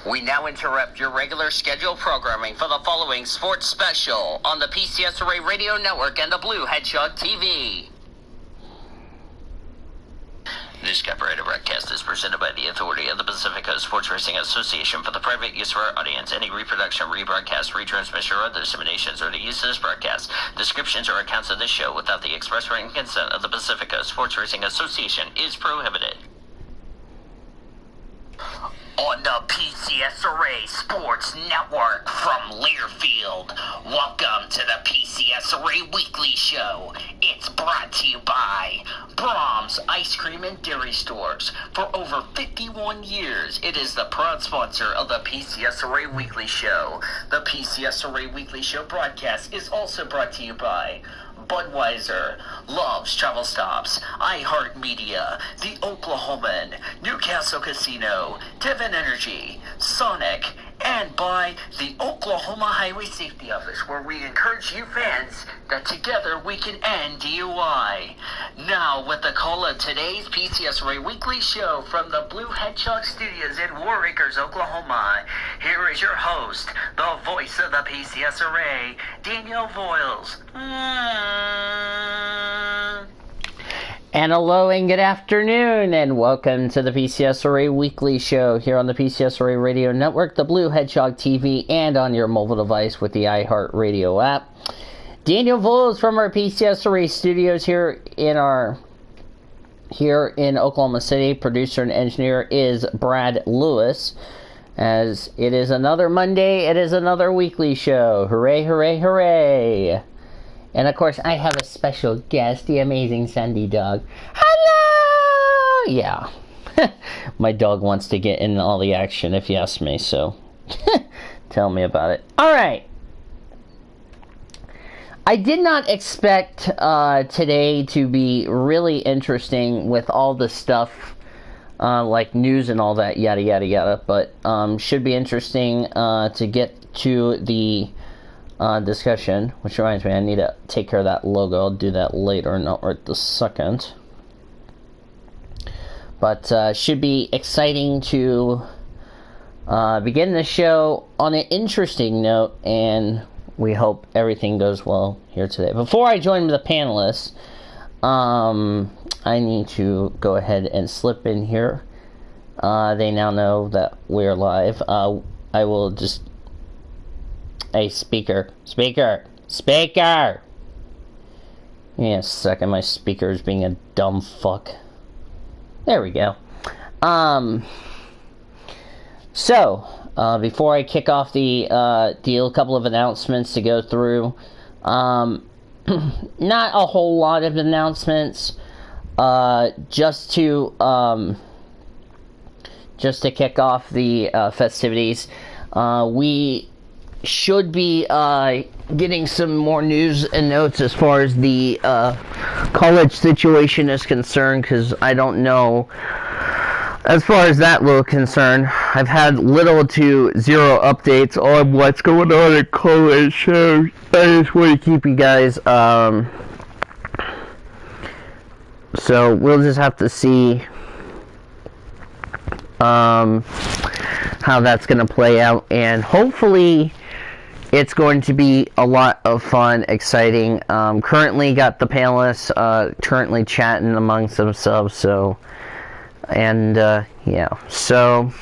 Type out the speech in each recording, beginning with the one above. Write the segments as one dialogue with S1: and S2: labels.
S1: We now interrupt your regular scheduled programming for the following sports special on the PCSRA Radio Network and the Blue Hedgehog TV. This copyrighted broadcast is presented by the authority of the Pacific Coast Sports Racing Association for the private use of our audience. Any reproduction, rebroadcast, retransmission, or other disseminations or the use of this broadcast, descriptions or accounts of this show without the express written consent of the Pacific Coast Sports Racing Association is prohibited. On the PCSRA Sports Network from Learfield, welcome to the PCSRA Weekly Show. It's brought to you by Brahms Ice Cream and Dairy Stores. For over 51 years, it is the proud sponsor of the PCSRA Weekly Show. The PCSRA Weekly Show broadcast is also brought to you by Budweiser, Love's Travel Stops, iHeartMedia, The Oklahoman, Newcastle Casino, Devon Energy, Sonic, and by the Oklahoma Highway Safety Office, where we encourage you fans that together we can end DUI. Now, with the call of today's PCSRA Weekly Show from the Blue Hedgehog Studios in War Acres, Oklahoma, here is your host, the voice of the PCSRA, Daniel Voiles.
S2: And hello and good afternoon, and welcome to the PCSRA Weekly Show here on the PCSRA Radio Network, the Blue Hedgehog TV, and on your mobile device with the iHeartRadio app. Daniel Voiles from our PCSRA studios here in Oklahoma City. Producer and engineer is Brad Lewis. As it is another Monday, it is another weekly show. Hooray, hooray, hooray! And of course, I have a special guest, the amazing Sandy Dog. Hello! Yeah. My dog wants to get in all the action, if you ask me, so tell me about it. Alright. I did not expect today to be really interesting with all the stuff, like news and all that, yada, yada, yada. But should be interesting to get to the discussion, which reminds me, I need to take care of that logo. I'll do that later, not right this second. But should be exciting to begin the show on an interesting note, and we hope everything goes well here today. Before I join the panelists, I need to go ahead and slip in here. They now know that we're live. I will just... Hey, speaker. Give me a second, my speaker is being a dumb fuck. There we go. So, before I kick off the deal, a couple of announcements to go through. Not a whole lot of announcements. Just to kick off the festivities. We should be getting some more news and notes as far as the college situation is concerned, because I don't know as far as that will concern. I've had little to zero updates on what's going on at college, so I just want to keep you guys so we'll just have to see how that's going to play out, and hopefully it's going to be a lot of fun, exciting. Currently got the panelists currently chatting amongst themselves, so, and yeah, so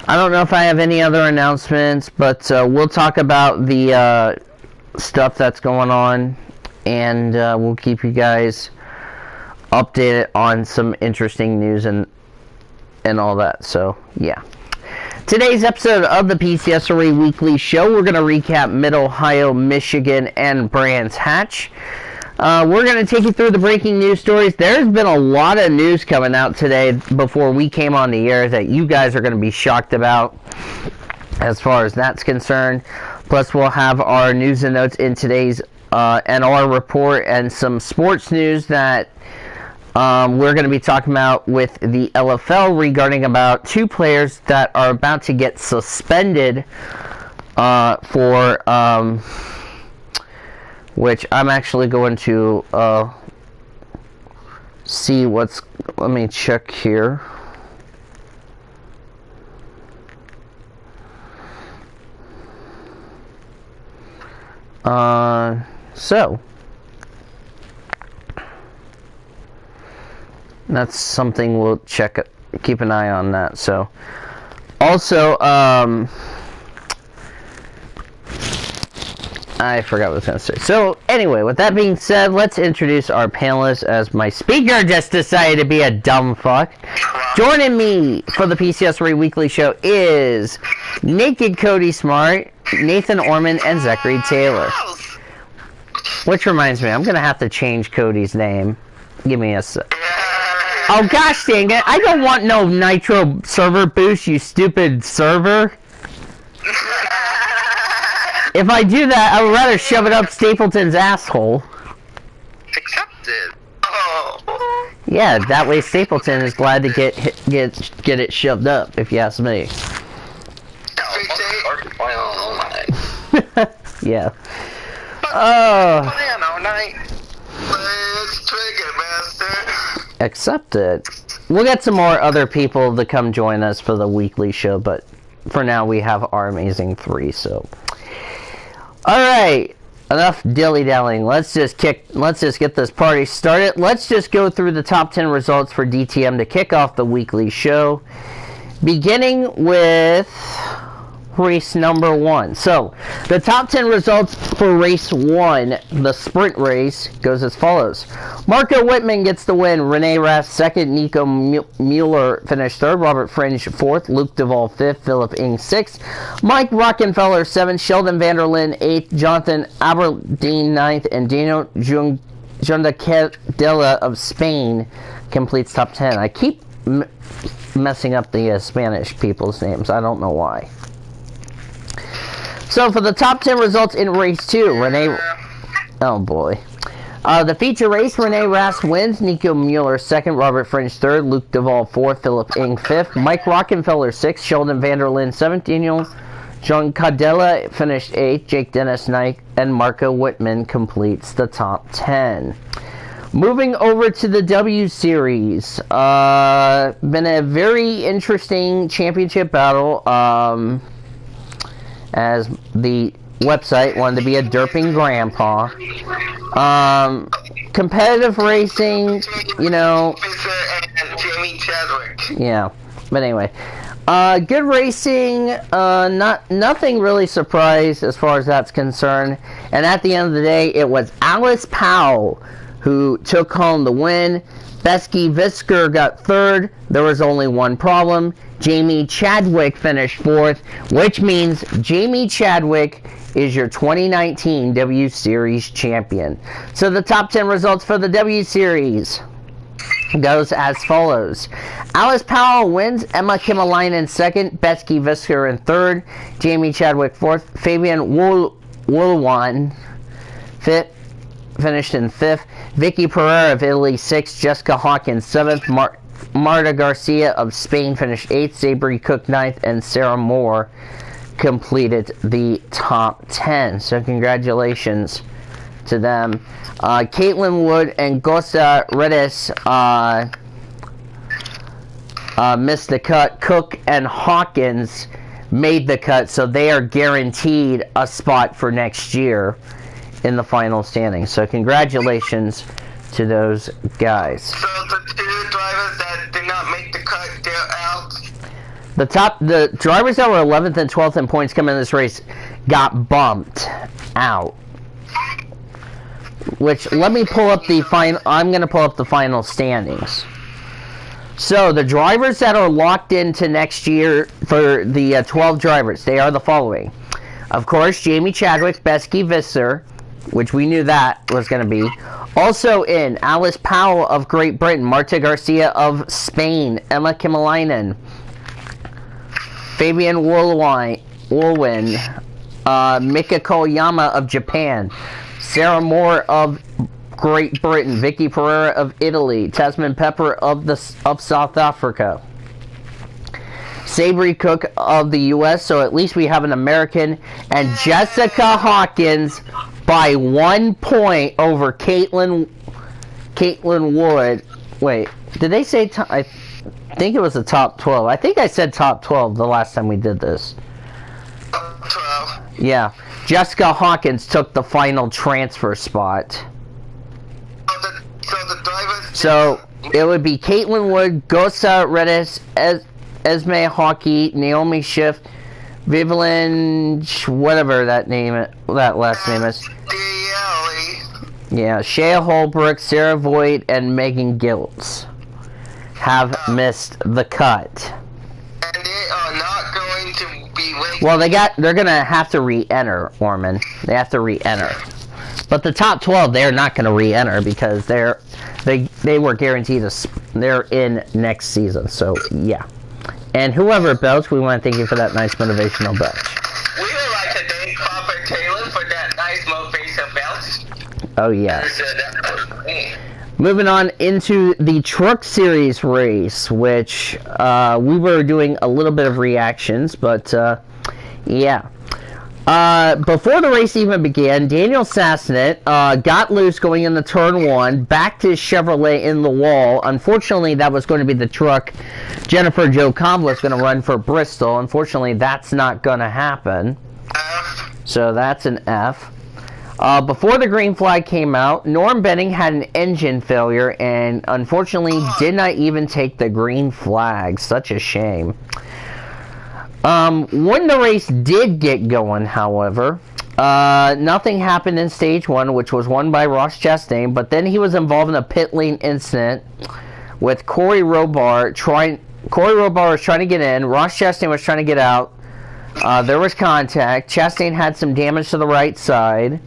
S2: I don't know if I have any other announcements, but we'll talk about the stuff that's going on, and we'll keep you guys updated on some interesting news and all that, so yeah. Today's episode of the PCSRA Weekly Show, we're going to recap Mid-Ohio, Michigan, and Brands Hatch. We're going to take you through the breaking news stories. There's been a lot of news coming out today before we came on the air that you guys are going to be shocked about as far as that's concerned. Plus, we'll have our news and notes in today's NR report and some sports news that we're going to be talking about with the LFL regarding about two players that are about to get suspended for which I'm actually going to see what's... Let me check here. So that's something we'll keep an eye on that. So also, I forgot what I was going to say. So, anyway, with that being said, let's introduce our panelists, as my speaker just decided to be a dumb fuck. Joining me for the PCSRA Weekly Show is Naked Cody Smart, Nathan Orman, and Zachary Taylor. Which reminds me, I'm going to have to change Cody's name. Give me a sec. Oh, gosh dang it. I don't want no Nitro server boost, you stupid server. If I do that, I would rather shove it up Stapleton's asshole.
S3: Accepted. Oh.
S2: Yeah, that way Stapleton is glad to get it shoved up, if you ask me. Yeah. Accepted. We'll get some more other people to come join us for the weekly show, but for now we have our amazing three, so. Alright, enough dilly-dallying. Let's just get this party started. Let's just go through the top 10 results for DTM to kick off the weekly show, beginning with race number 1. So, the top 10 results for race 1, the sprint race, goes as follows. Marco Whitman gets the win. Renee Rast second. Nico Mueller finished third. Robert Fringe fourth. Luke Duvall fifth. Philip Ing sixth. Mike Rockenfeller seventh. Sheldon Vanderlyn eighth. Jonathan Aberdeen ninth. And Daniel Jundacadella of Spain completes top 10. I keep messing up the Spanish people's names. I don't know why. So for the top 10 results in race 2, oh boy. The feature race, Renee Rast wins, Nico Mueller second, Robert Fringe third, Luke Duvall fourth, Philip Ing fifth, Mike Rockenfeller sixth, Sheldon Vanderlyn seventh, Daniel John Cadella finished eighth, Jake Dennis ninth, and Marco Whitman completes the top 10. Moving over to the W Series, been a very interesting championship battle. As the website wanted to be a derping grandpa. Competitive racing, you know. Yeah, but anyway. Good racing, nothing really surprised as far as that's concerned. And at the end of the day, it was Alice Powell who took home the win. Becky Visker got third. There was only one problem. Jamie Chadwick finished fourth, which means Jamie Chadwick is your 2019 W Series champion. So the top 10 results for the W Series goes as follows. Alice Powell wins, Emma Kimmelainen second, Becky Visker in third, Jamie Chadwick fourth, Fabian Woolwan fifth, finished in fifth, Vicky Pereira of Italy sixth, Jessica Hawkins seventh, Marta Garcia of Spain finished 8th, Sabri Cook 9th, and Sarah Moore completed the top 10. So congratulations to them. Caitlin Wood and Gosa Redis missed the cut. Cook and Hawkins made the cut, so they are guaranteed a spot for next year in the final standings. So congratulations to those guys.
S3: So the two drivers that did not make the cut, they're out?
S2: The drivers that were 11th and 12th in points coming in this race got bumped out. Which, let me pull up the final, I'm going to pull up the final standings. So, the drivers that are locked into next year for the 12 drivers, they are the following. Of course, Jamie Chadwick, Becky Visser, which we knew that was going to be. Also in, Alice Powell of Great Britain, Marta Garcia of Spain, Emma Kimmelainen, Fabian Woolwin, Mika Koyama of Japan, Sarah Moore of Great Britain, Vicky Pereira of Italy, Tasman Pepper of South Africa, Sabri Cook of the US, so at least we have an American, and Jessica Hawkins by 1 point over Caitlin Wood. Wait, did they say I think it was the top 12. I think I said top 12 the last time we did this.
S3: 12.
S2: Yeah. Jessica Hawkins took the final transfer spot.
S3: So the drivers...
S2: So it would be Caitlin Wood, Gosa Redis, Esme Hockey, Naomi Schiff, Vivian, whatever that last name is. Yeah, Shea Holbrook, Sarah Voigt, and Megan Giltz have missed the cut.
S3: And they are not going to be waiting.
S2: Well, they're gonna have to re-enter, Orman. They have to re-enter. But the top 12, they're not gonna re-enter because they were guaranteed they're in next season. So yeah. And whoever belts, we want to thank you for that nice motivational belch.
S3: We would like to thank Papa Taylor for that nice motivational belch.
S2: Oh yes. Moving on into the Truck Series race, which we were doing a little bit of reactions, but yeah. Before the race even began, Daniel Sassonet got loose going into turn 1, backed his Chevrolet in the wall. Unfortunately, that was going to be the truck Jennifer Jo Cobb was going to run for Bristol. Unfortunately, that's not going to happen. So that's an F. Before the green flag came out, Norm Benning had an engine failure and unfortunately did not even take the green flag. Such a shame. When the race did get going, however, nothing happened in stage 1, which was won by Ross Chastain, but then he was involved in a pit lane incident with Corey Robar. Corey Robar was trying to get in, Ross Chastain was trying to get out. There was contact. Chastain had some damage to the right side.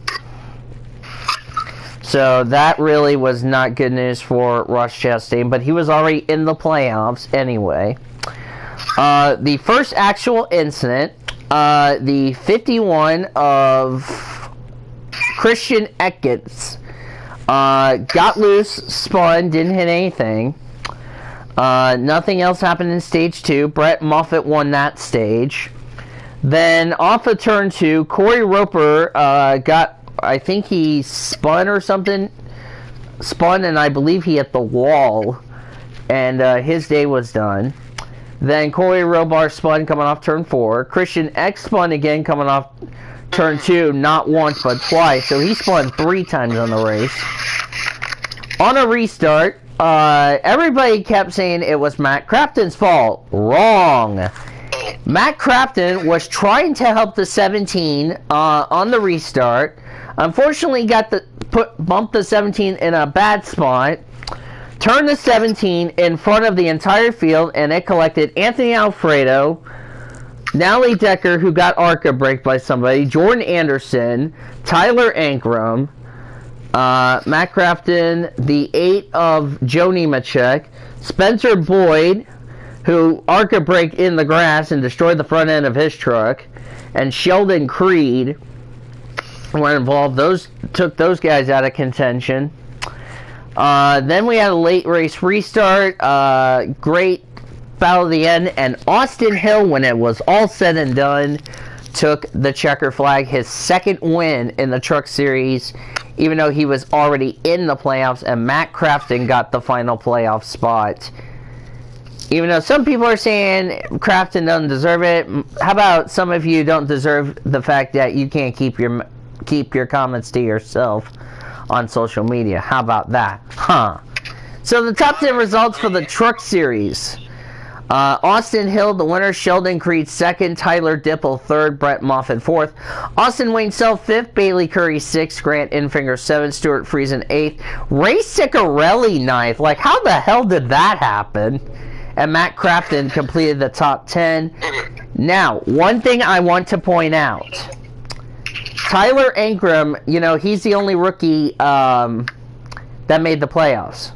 S2: So that really was not good news for Ross Chastain, but he was already in the playoffs anyway. The first actual incident, the 51 of Christian Eckes got loose, spun, didn't hit anything. Nothing else happened in stage 2. Brett Moffitt won that stage. Then off of turn 2, Corey Roper I think he spun or something. Spun, and I believe he hit the wall. And his day was done. Then Corey Robar spun coming off turn 4. Christian X spun again coming off turn 2, not once but twice. So he spun 3 times on the race. On a restart, everybody kept saying it was Matt Crafton's fault. Wrong. Matt Crafton was trying to help the 17 on the restart. Unfortunately, bumped the 17 in a bad spot. Turned the 17 in front of the entire field, and it collected Anthony Alfredo, Natalie Decker, who got ARCA braked by somebody, Jordan Anderson, Tyler Ankrum, Matt Crafton, the 8 of Joe Nemechek, Spencer Boyd, who ARCA braked in the grass and destroyed the front end of his truck, and Sheldon Creed were involved. Took those guys out of contention. Then we had a late race restart. Great battle at the end, and Austin Hill, when it was all said and done, took the checker flag, his second win in the Truck Series, even though he was already in the playoffs, and Matt Crafton got the final playoff spot. Even though some people are saying Crafton doesn't deserve it, how about some of you don't deserve the fact that you can't keep your comments to yourself on social media? How about that? Huh. So the top 10 results for the Truck Series. Austin Hill, the winner. Sheldon Creed, second. Tyler Dipple, third. Brett Moffitt, 4th. Austin Wayne Self, 5th. Bailey Curry, 6th. Grant Infinger, 7th. Stuart Friesen, 8th. Ray Ciccarelli, 9th. Like, how the hell did that happen? And Matt Crafton completed the top 10. Now, one thing I want to point out. Tyler Ankrum, he's the only rookie that made the playoffs.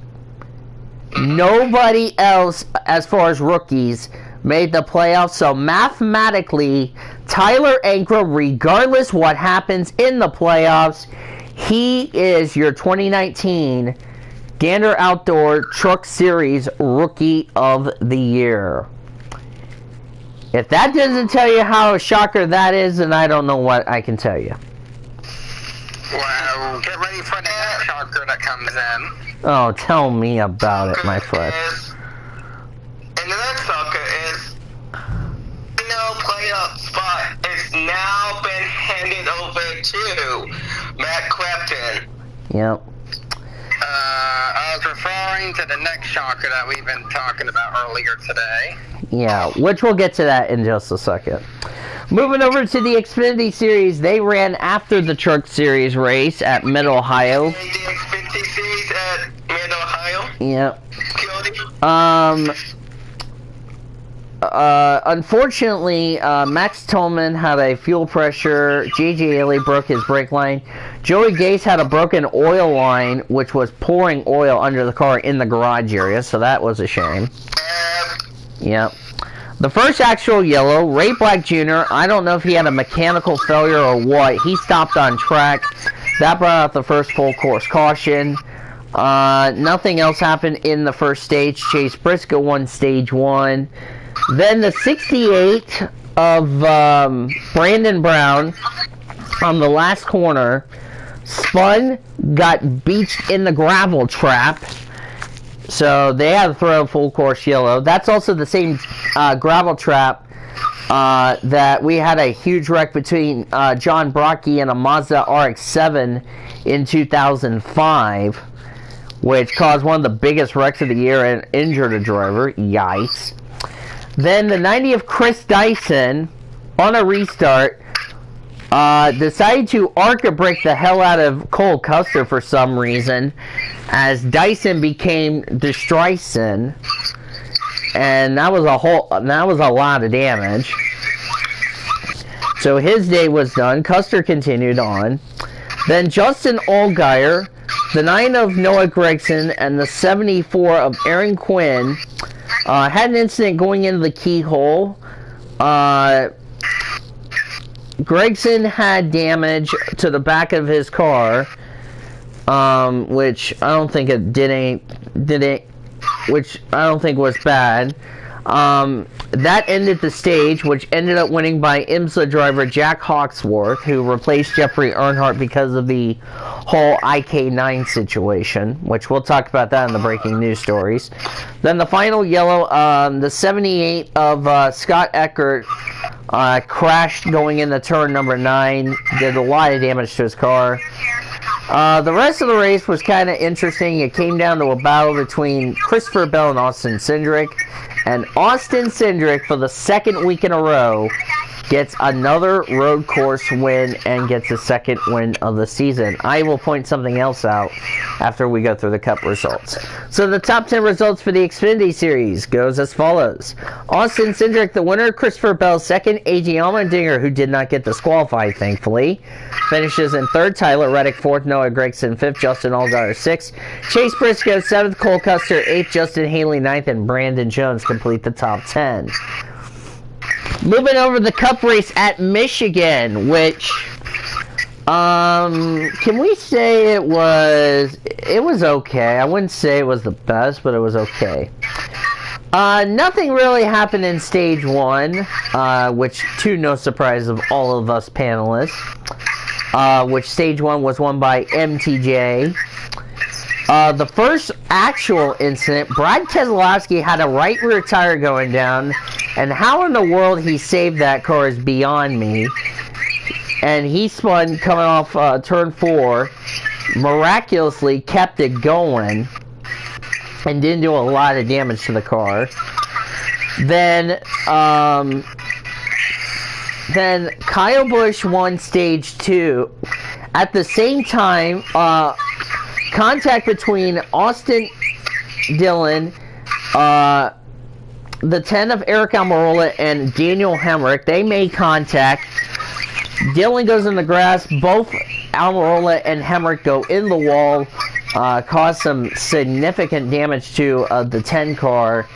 S2: Nobody else, as far as rookies, made the playoffs. So mathematically, Tyler Ankrum, regardless what happens in the playoffs, he is your 2019 Gander Outdoor Truck Series Rookie of the Year. If that doesn't tell you how a shocker that is, then I don't know what I can tell you.
S3: Wow, get ready for the next shocker that comes in.
S2: Oh, tell me about it, my friend.
S3: And the next shocker is, playoff spot has now been handed over
S2: Yep.
S4: I was referring to the next shocker that we've been talking about earlier today.
S2: Yeah, which we'll get to that in just a second. Moving over to the Xfinity Series, they ran after the Truck Series race at Mid-Ohio.
S3: The Xfinity Series at Mid-Ohio.
S2: Yep.
S3: Cody.
S2: Unfortunately, Max Tolman had a fuel pressure. J.J. Haley broke his brake line. Joey Gase had a broken oil line, which was pouring oil under the car in the garage area, so that was a shame. Yep. The first actual yellow, Ray Black Jr., I don't know if he had a mechanical failure or what. He stopped on track. That brought out the first full course caution. Nothing else happened in the first stage. Chase Briscoe won stage 1. Then the 68 of Brandon Brown on the last corner spun, got beached in the gravel trap. So they had to throw a full course yellow. That's also the same gravel trap that we had a huge wreck between John Brocky and a Mazda RX-7 in 2005, which caused one of the biggest wrecks of the year and injured a driver. Yikes. Then the 90 of Chris Dyson on a restart decided to ARCA brake the hell out of Cole Custer for some reason, as Dyson became Destryson, and that was a lot of damage. So his day was done. Custer continued on. Then Justin Allgaier, the 9 of Noah Gregson, and the 74 of Aaron Quinn had an incident going into the keyhole. Gregson had damage to the back of his car, which I don't think which I don't think was bad. That ended the stage, which ended up winning by IMSA driver Jack Hawksworth, who replaced Jeffrey Earnhardt because of the whole IK9 situation, which we'll talk about that in the breaking news stories. Then the final yellow, the 78 of Scott Eckert crashed going into turn number 9, did a lot of damage to his car. The rest of the race was kind of interesting. It came down to a battle between Christopher Bell and Austin Cindric. And Austin Cindric, for the second week in a row, gets another road course win and gets the second win of the season. I will point something else out after we go through the Cup results. So the top 10 results for the Xfinity Series goes as follows. Austin Cindric, the winner. Christopher Bell, second. A.J. Allmendinger, who did not get disqualified, thankfully, finishes in third. Tyler Reddick, fourth. Noah Gregson, fifth. Justin Allgaier, sixth. Chase Briscoe, seventh. Cole Custer, eighth. Justin Haley, ninth. And Brandon Jones complete the top 10. Moving over the Cup race at Michigan, which, can we say it was okay. I wouldn't say it was the best, but it was okay. Nothing really happened in stage 1, which, to no surprise of all of us panelists, which stage 1 was won by MTJ. The first actual incident, Brad Keselowski had a right rear tire going down, and how in the world he saved that car is beyond me. And he spun coming off turn 4, miraculously kept it going, and didn't do a lot of damage to the car. Then Kyle Busch won stage 2. At the same time, contact between Austin Dillon, the 10 of Eric Almirola, and Daniel Hemrick. They made contact. Dillon goes in the grass. Both Almirola and Hemrick go in the wall. Caused some significant damage to the 10 car.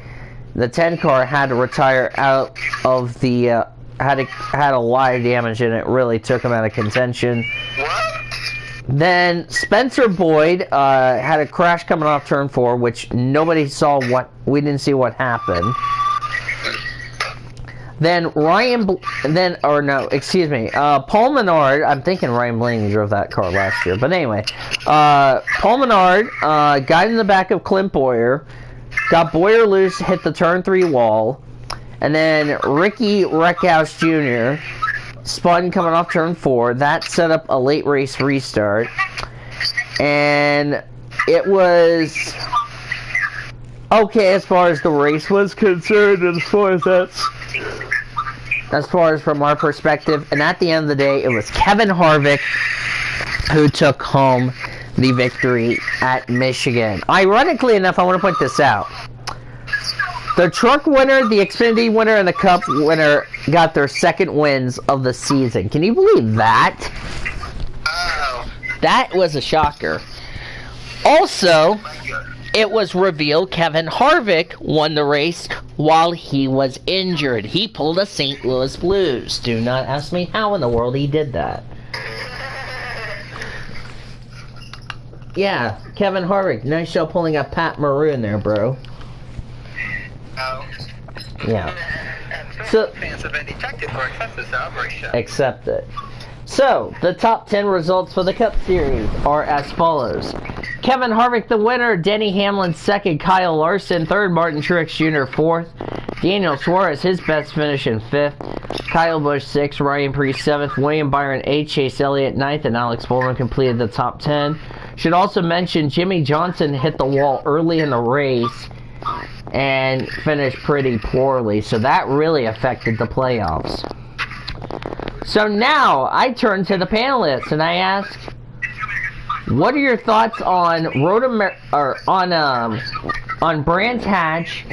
S2: The 10 car had to retire out of the... had a lot of damage, and it really took him out of contention.
S3: What?
S2: Then Spencer Boyd had a crash coming off turn 4, which nobody saw. We didn't see what happened. Then Paul Menard. I'm thinking Ryan Blaney drove that car last year, but anyway, Paul Menard got in the back of Clint Boyer, got Boyer loose, hit the turn 3 wall, and then Ricky Reckhouse Jr. spun coming off turn 4. That set up a late race restart. and it was okay as far as the race was concerned, and as far as from our perspective. And at the end of the day, it was Kevin Harvick who took home the victory at Michigan. Ironically enough, I want to point this out. The truck winner, the Xfinity winner, and the Cup winner got their second wins of the season. Can you believe that?
S4: Oh.
S2: That was a shocker. Also, it was revealed Kevin Harvick won the race while he was injured. He pulled a St. Louis Blues. Do not ask me how in the world he did that. Yeah, Kevin Harvick. Nice show pulling up Pat Maroon there, bro.
S4: Oh.
S2: Yeah.
S4: So fans have been detected for excessive celebration.
S2: Accept it. So, the top 10 results for the Cup Series are as follows. Kevin Harvick the winner, Denny Hamlin second, Kyle Larson third, Martin Truex Jr. fourth, Daniel Suarez his best finish in fifth, Kyle Busch sixth, Ryan Preece seventh, William Byron eighth, Chase Elliott ninth, and Alex Bowman completed the top 10. Should also mention Jimmy Johnson hit the wall early in the race and finished pretty poorly, so that really affected the playoffs. So now I turn to the panelists and I ask, what are your thoughts on on Brands Hatch,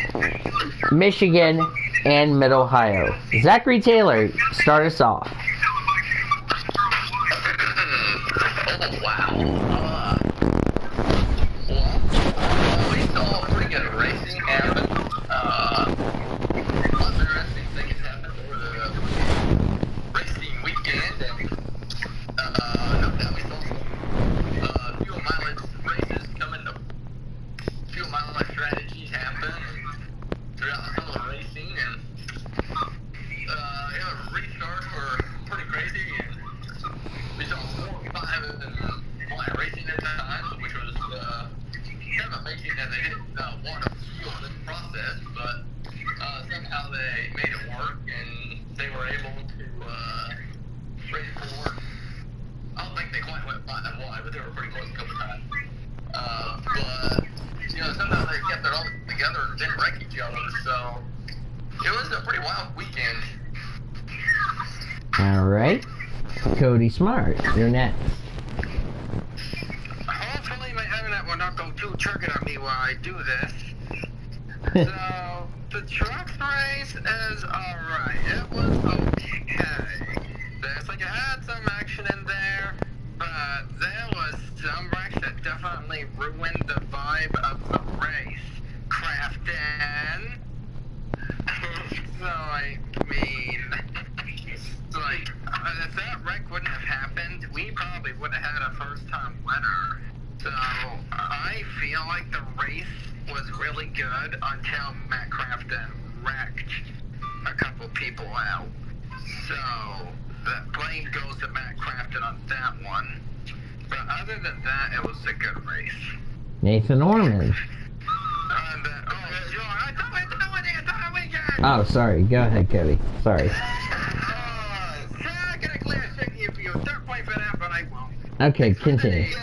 S2: Michigan, and Mid Ohio? Zachary Taylor, start us off.
S3: Oh, wow. We saw pretty good racing happen. Interesting things happened over the racing weekend, and no doubt we saw some fuel mileage races coming to fuel mileage strategies happen throughout the summer racing, and restarts were pretty crazy, and we saw 4, 5, and flat racing at times, which was kind of amazing that they didn't want to fuel this process, but somehow they made it work, and they were able to race forward. I don't think they quite went 5 and wide, but they were pretty close a couple times. But somehow they kept it all together and didn't wreck each other, so it was a pretty wild weekend.
S2: Alright. Cody Smart, you're next.
S4: Hopefully my internet will not go too triggered on me while I do this. So, the trucks race is alright. It was okay. There's it had some action in there, but there was some wrecks that definitely ruined the vibe of the race. Crafton. So, I mean, if that wreck wouldn't have happened, we probably would have had a first-time winner. So, I feel like the race was really good until Matt Crafton wrecked a couple people out. So, the blame goes to Matt Crafton on that one. But other than that, it was a good race.
S2: Nathan Orman. Oh, sorry. Go ahead, Cody. Sorry.
S4: I'm gonna clear a second for you. Third point for that, but I won't.
S2: Okay, continue.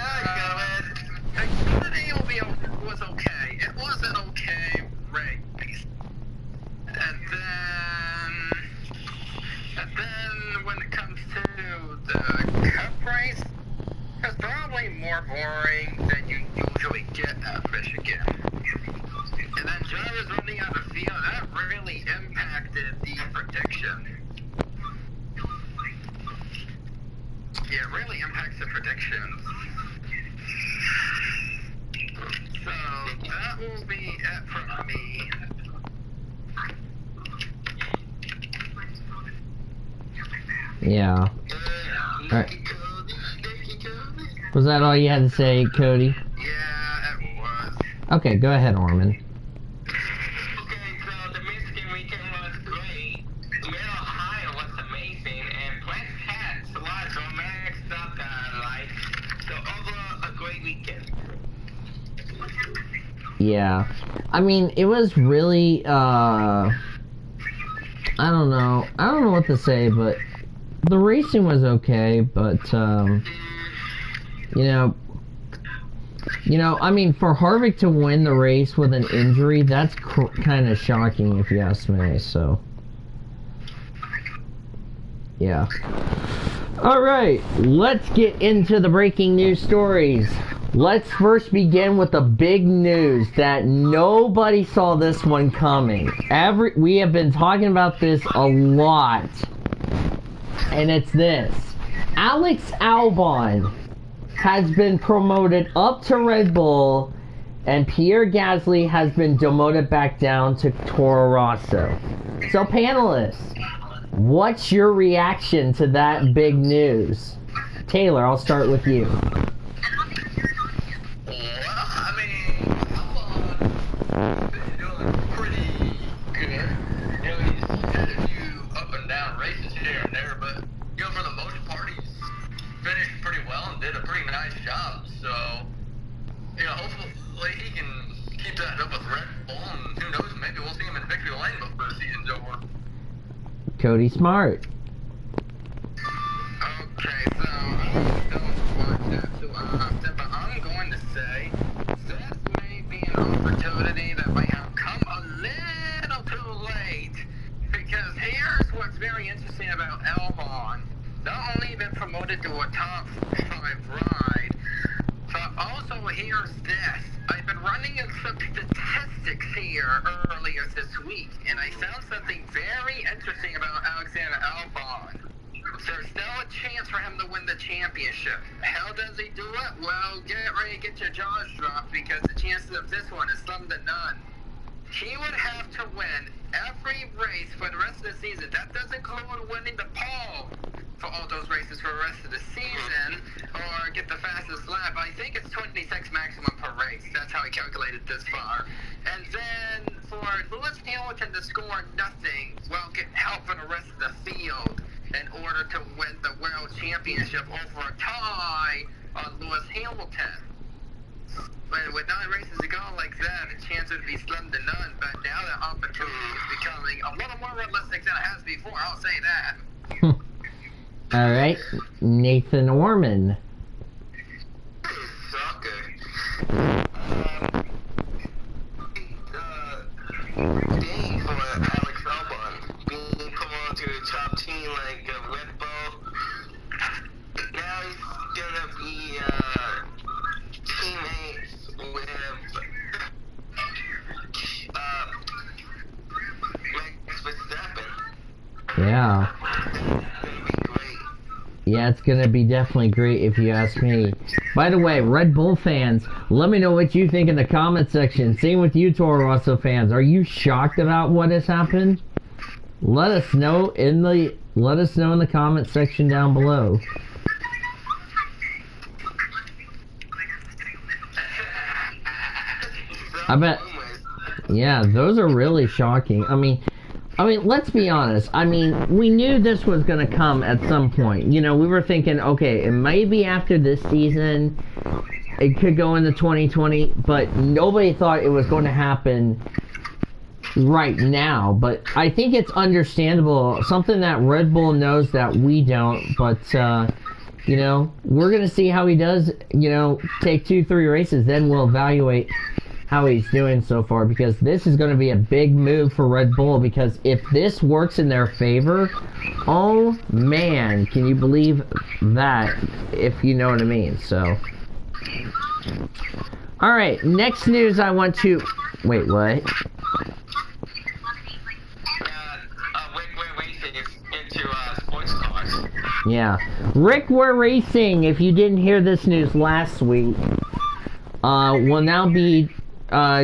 S4: Xfinity was okay. It was an okay race. And then when it comes to the Cup race, it's probably more boring than you usually get at Michigan. And then drivers running out of field, that really impacted the prediction. Yeah, it really impacts the predictions. So, that will be it from me.
S2: Yeah. Alright. Was that all you had to say, Cody?
S4: Yeah, it was.
S2: Okay, go ahead, Orman.
S3: Okay, so the Michigan weekend was great. Mid Ohio was amazing, and Brands Hatch, a lot of dramatic stuff that I liked. So overall, a great weekend.
S2: Yeah. I mean, it was really, I don't know. I don't know what to say, but the racing was okay, but, You know, I mean, for Harvick to win the race with an injury, that's kind of shocking if you ask me, so. Yeah. Alright, let's get into the breaking news stories. Let's first begin with the big news that nobody saw this one coming. We have been talking about this a lot. And it's this. Alex Albon has been promoted up to Red Bull, and Pierre Gasly has been demoted back down to Toro Rosso. So panelists, what's your reaction to that big news? Taylor, I'll start with you. Cody Smart.
S4: Okay, so I don't watch that too often, but I'm going to say this may be an opportunity that may have come a little too late. Because here's what's very interesting about Albon. Not only been promoted to a top 5 ride, but also here's this. I've been running some statistics here earlier this week, and I found something very interesting about Alexander Albon. There's still a chance for him to win the championship. How does he do it? Well, get ready to get your jaws dropped, because the chances of this one is slim to none. He would have to win every race for the rest of the season. That doesn't include winning the pole for all those races for the rest of the season, or get the fastest lap. I think it's 26 maximum per race. That's how I calculated this far. And then for Lewis Hamilton to score nothing, well, get help from the rest of the field in order to win the world championship over a tie on Lewis Hamilton. But with 9 races to go like that, the chance would be slim to none. But now the opportunity is becoming a little more realistic than it has before. I'll say that.
S2: All right, Nathan Orman.
S3: Thing for Alex Albon being promoted to a top team like Red Bull. Now he's gonna be teammates with Max Verstappen.
S2: Yeah. Yeah, it's gonna be definitely great if you ask me. By the way, Red Bull fans, let me know what you think in the comment section. Same with you, Toro Rosso fans. Are you shocked about what has happened? Let us know in the comment section down below. I bet. Yeah, those are really shocking. I mean, let's be honest. I mean, we knew this was going to come at some point. You know, we were thinking, okay, it might be after this season. It could go into 2020, but nobody thought it was going to happen right now. But I think it's understandable. Something that Red Bull knows that we don't. But, you know, we're going to see how he does, you know, take 2-3 races. Then we'll evaluate how he's doing so far, because this is going to be a big move for Red Bull, because if this works in their favor, oh man, can you believe that, if you know what I mean. So alright, next news I want to... Wait, what?
S3: Rick Ware Racing is into sports cars.
S2: Yeah. Rick Ware Racing, if you didn't hear this news last week, will now be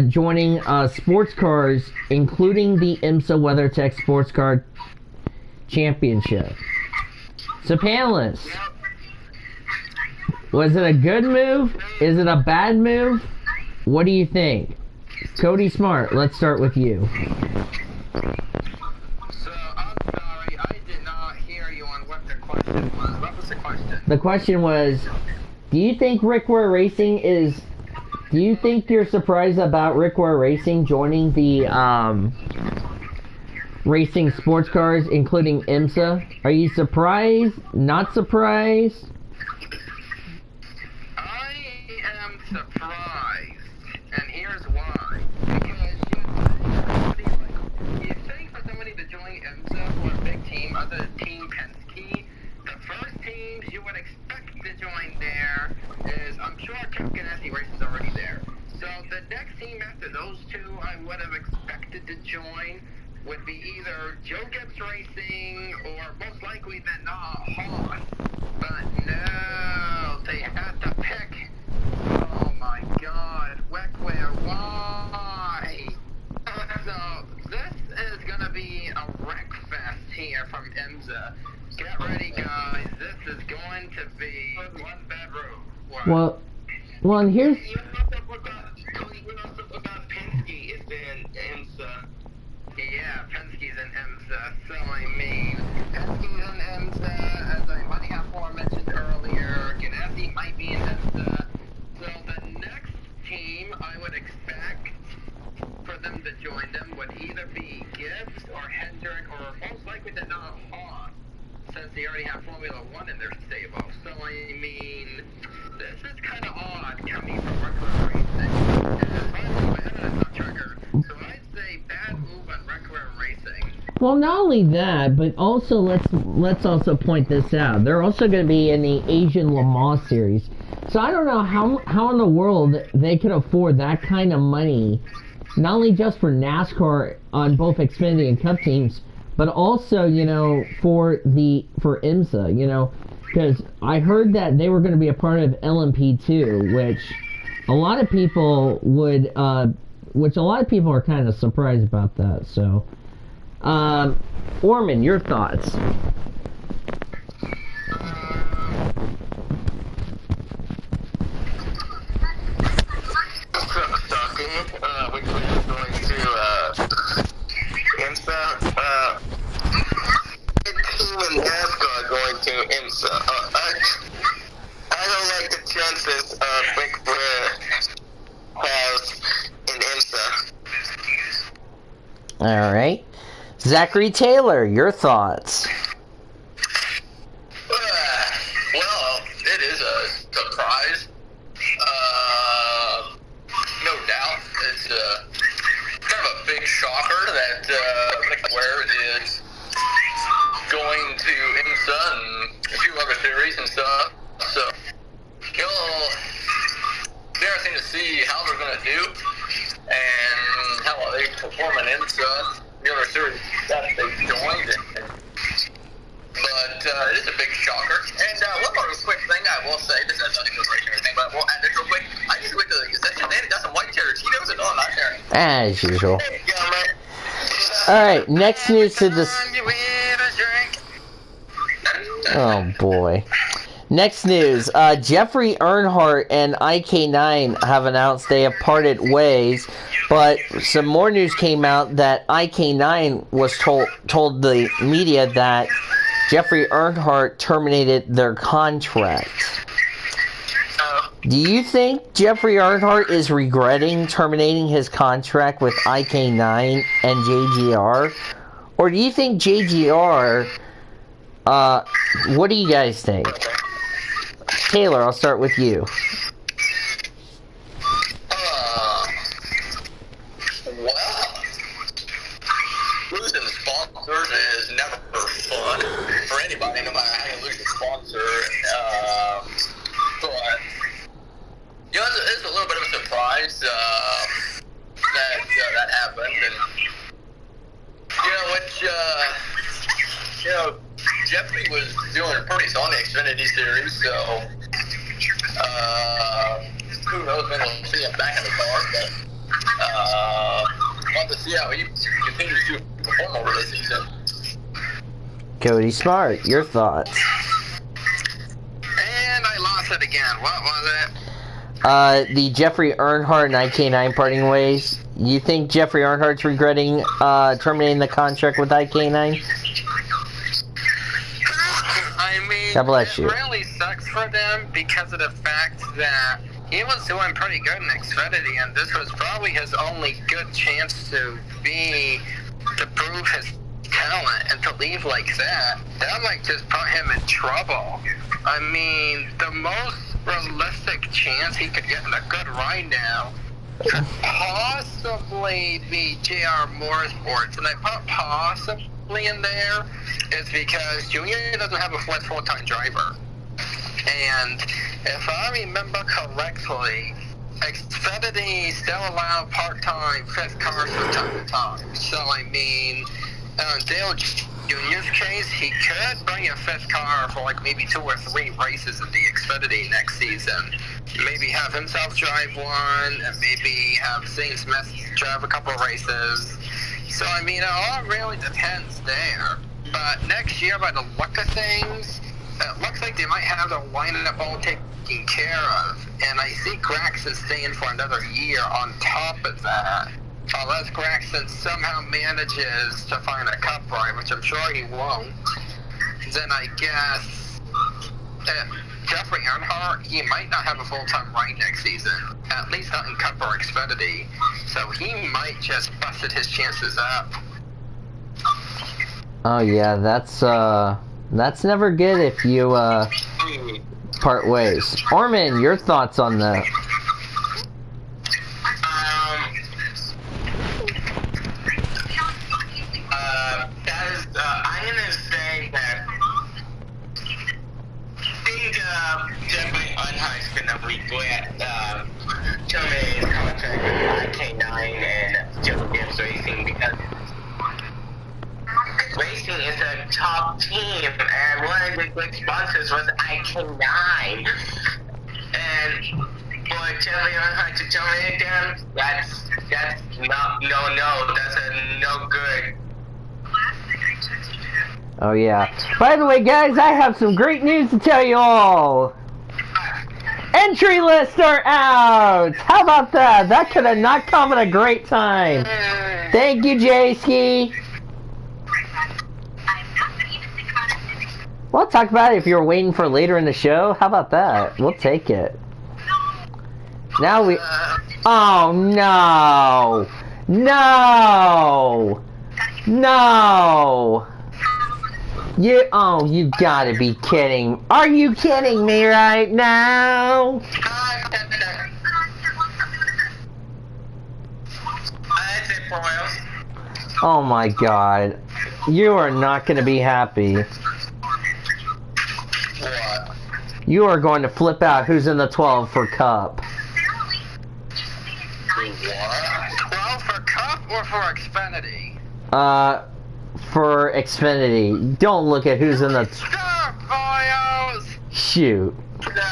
S2: joining sports cars, including the IMSA WeatherTech Sports Car Championship. So panelists, was it a good move? Is it a bad move? What do you think? Cody Smart, let's start with you.
S4: So, I'm sorry, I did not hear you on what the question was. What was the question?
S2: The question was, do you think Rick Ware Racing is... Do you think you're surprised about Rick Ware Racing joining the racing sports cars, including IMSA? Are you surprised? Not surprised?
S4: I am surprised, and here's why. Because you think for somebody to join IMSA or a big team other than Team Penske, the first teams you would expect to join there is, I'm sure Chuck Ganassi Race is already there. So the next team after those two I would have expected to join would be either Joe Gibbs Racing or most likely then Haas. But no, they had to pick. Oh my God, Weckware, why? So this is gonna be a wreck fest here from IMSA. Get ready, guys. This is going to be one bedroom. Wow.
S2: Well, and here's.
S3: You also forgot Penske is in IMSA.
S4: Yeah, Penske's in IMSA. So I mean, Penske's in IMSA, as I might have mentioned earlier. Ganassi might be in IMSA. So the next team I would expect for them to join them would either be Gibbs or Hendrick or most likely they're not Haas, since they already have Formula One in their stable. So I mean, this is kind of odd coming from Wreckware Racing. And by the way, that's not trigger. So I'd say bad move on Wreckware Racing.
S2: Well, not only that, but also let's also point this out. They're also going to be in the Asian Le Mans series. So I don't know how in the world they could afford that kind of money, not only just for NASCAR on both Xfinity and Cup teams, but also, you know, for IMSA, you know, because I heard that they were going to be a part of LMP2, which a lot of people would, which a lot of people are kind of surprised about that. So, Orman, your thoughts?
S3: Which one is going to IMSA? Team in NASCAR going to IMSA. I don't like the chances Rick Ware has in IMSA.
S2: All right, Zachary Taylor, your thoughts?
S3: Well, it is a surprise. No doubt, it's kind of a big shocker that Rick Ware is going to IMSA and a few other series and stuff. So, it'll be interesting to see how they're going to do and how they perform in IMSA, the other series that they joined. But it is a big shocker. And one more quick thing I will say, this has nothing to do with racing or anything, but we'll add this real quick. I just went to the Gazette and they got some white Cheeritos and not there.
S2: As usual.
S3: Yeah, man.
S2: Alright, next news to this. Oh boy. Next news. Jeffrey Earnhardt and IK9 have announced they have parted ways, but some more news came out that IK9 was told the media that Jeffrey Earnhardt terminated their contract. Do you think Jeffrey Earnhardt is regretting terminating his contract with IK9 and JGR? Or do you think JGR, what do you guys think? Taylor, I'll start with you.
S3: Well, losing sponsors is never fun for anybody, no matter how you lose a sponsor. But, you know, it's a little bit of a surprise that happened. And, Jeffrey was doing pretty solid in the Xfinity series, so who knows when we'll see him back in the car, but we'll have to see how he continues to perform over this season.
S2: Cody Smart, your thoughts?
S4: And I lost it again. What was it?
S2: The Jeffrey Earnhardt and IK9 parting ways. You think Jeffrey Earnhardt's regretting terminating the contract with IK9?
S4: I mean,
S2: God bless you.
S4: It really sucks for them because of the fact that he was doing pretty good in Xfinity, and this was probably his only good chance to prove his talent, and to leave like that might just put him in trouble. I mean, the most realistic chance he could get in a good ride now could possibly be J.R. Motorsports, and I put possibly in there is because Junior doesn't have a full-time driver. And if I remember correctly, Xfinity still allow part-time fifth cars from time to time. So, I mean, Dale Jr.'s case, he could bring a fifth car for like maybe 2 or 3 races in the Xfinity next season. Maybe have himself drive one, and maybe have Zane Smith drive a couple races. So, I mean, it all really depends there. But next year, by the look of things, it looks like they might have the lineup all taken care of. And I see Graxton staying for another year on top of that. Unless Graxton somehow manages to find a cup ride, which I'm sure he won't, then I guess Jeffrey Earnhardt, he might not have a full-time ride next season. At least not in Cup or Xfinity. So he might just busted his chances up.
S2: Oh yeah, that's never good if you part ways. Orman, your thoughts on that?
S5: I'm gonna say that I think Jeffrey Earnhardt's gonna regret terminating his contract with K9 and Williams Racing, because Racing is a top team, and one of the big sponsors was IK9. And for Jeffrey Earnhardt to terminate them, that's not that's a no good.
S2: Oh yeah. By the way, guys, I have some great news to tell you all. Entry lists are out! How about that? That could have not come at a great time. Thank you, J-Ski. We'll talk about it if you're waiting for later in the show. How about that? We'll take it. Now we... Oh, no! No! No! You gotta be kidding. Are you kidding me right now? Oh my god. You are not gonna be happy.
S4: What?
S2: You are going to flip out who's in the 12 for Cup.
S4: What? 12 for Cup or for Xfinity?
S2: For Xfinity. Don't look at who's in the...
S4: Stop, boyos!
S2: Shoot.
S4: Yo, get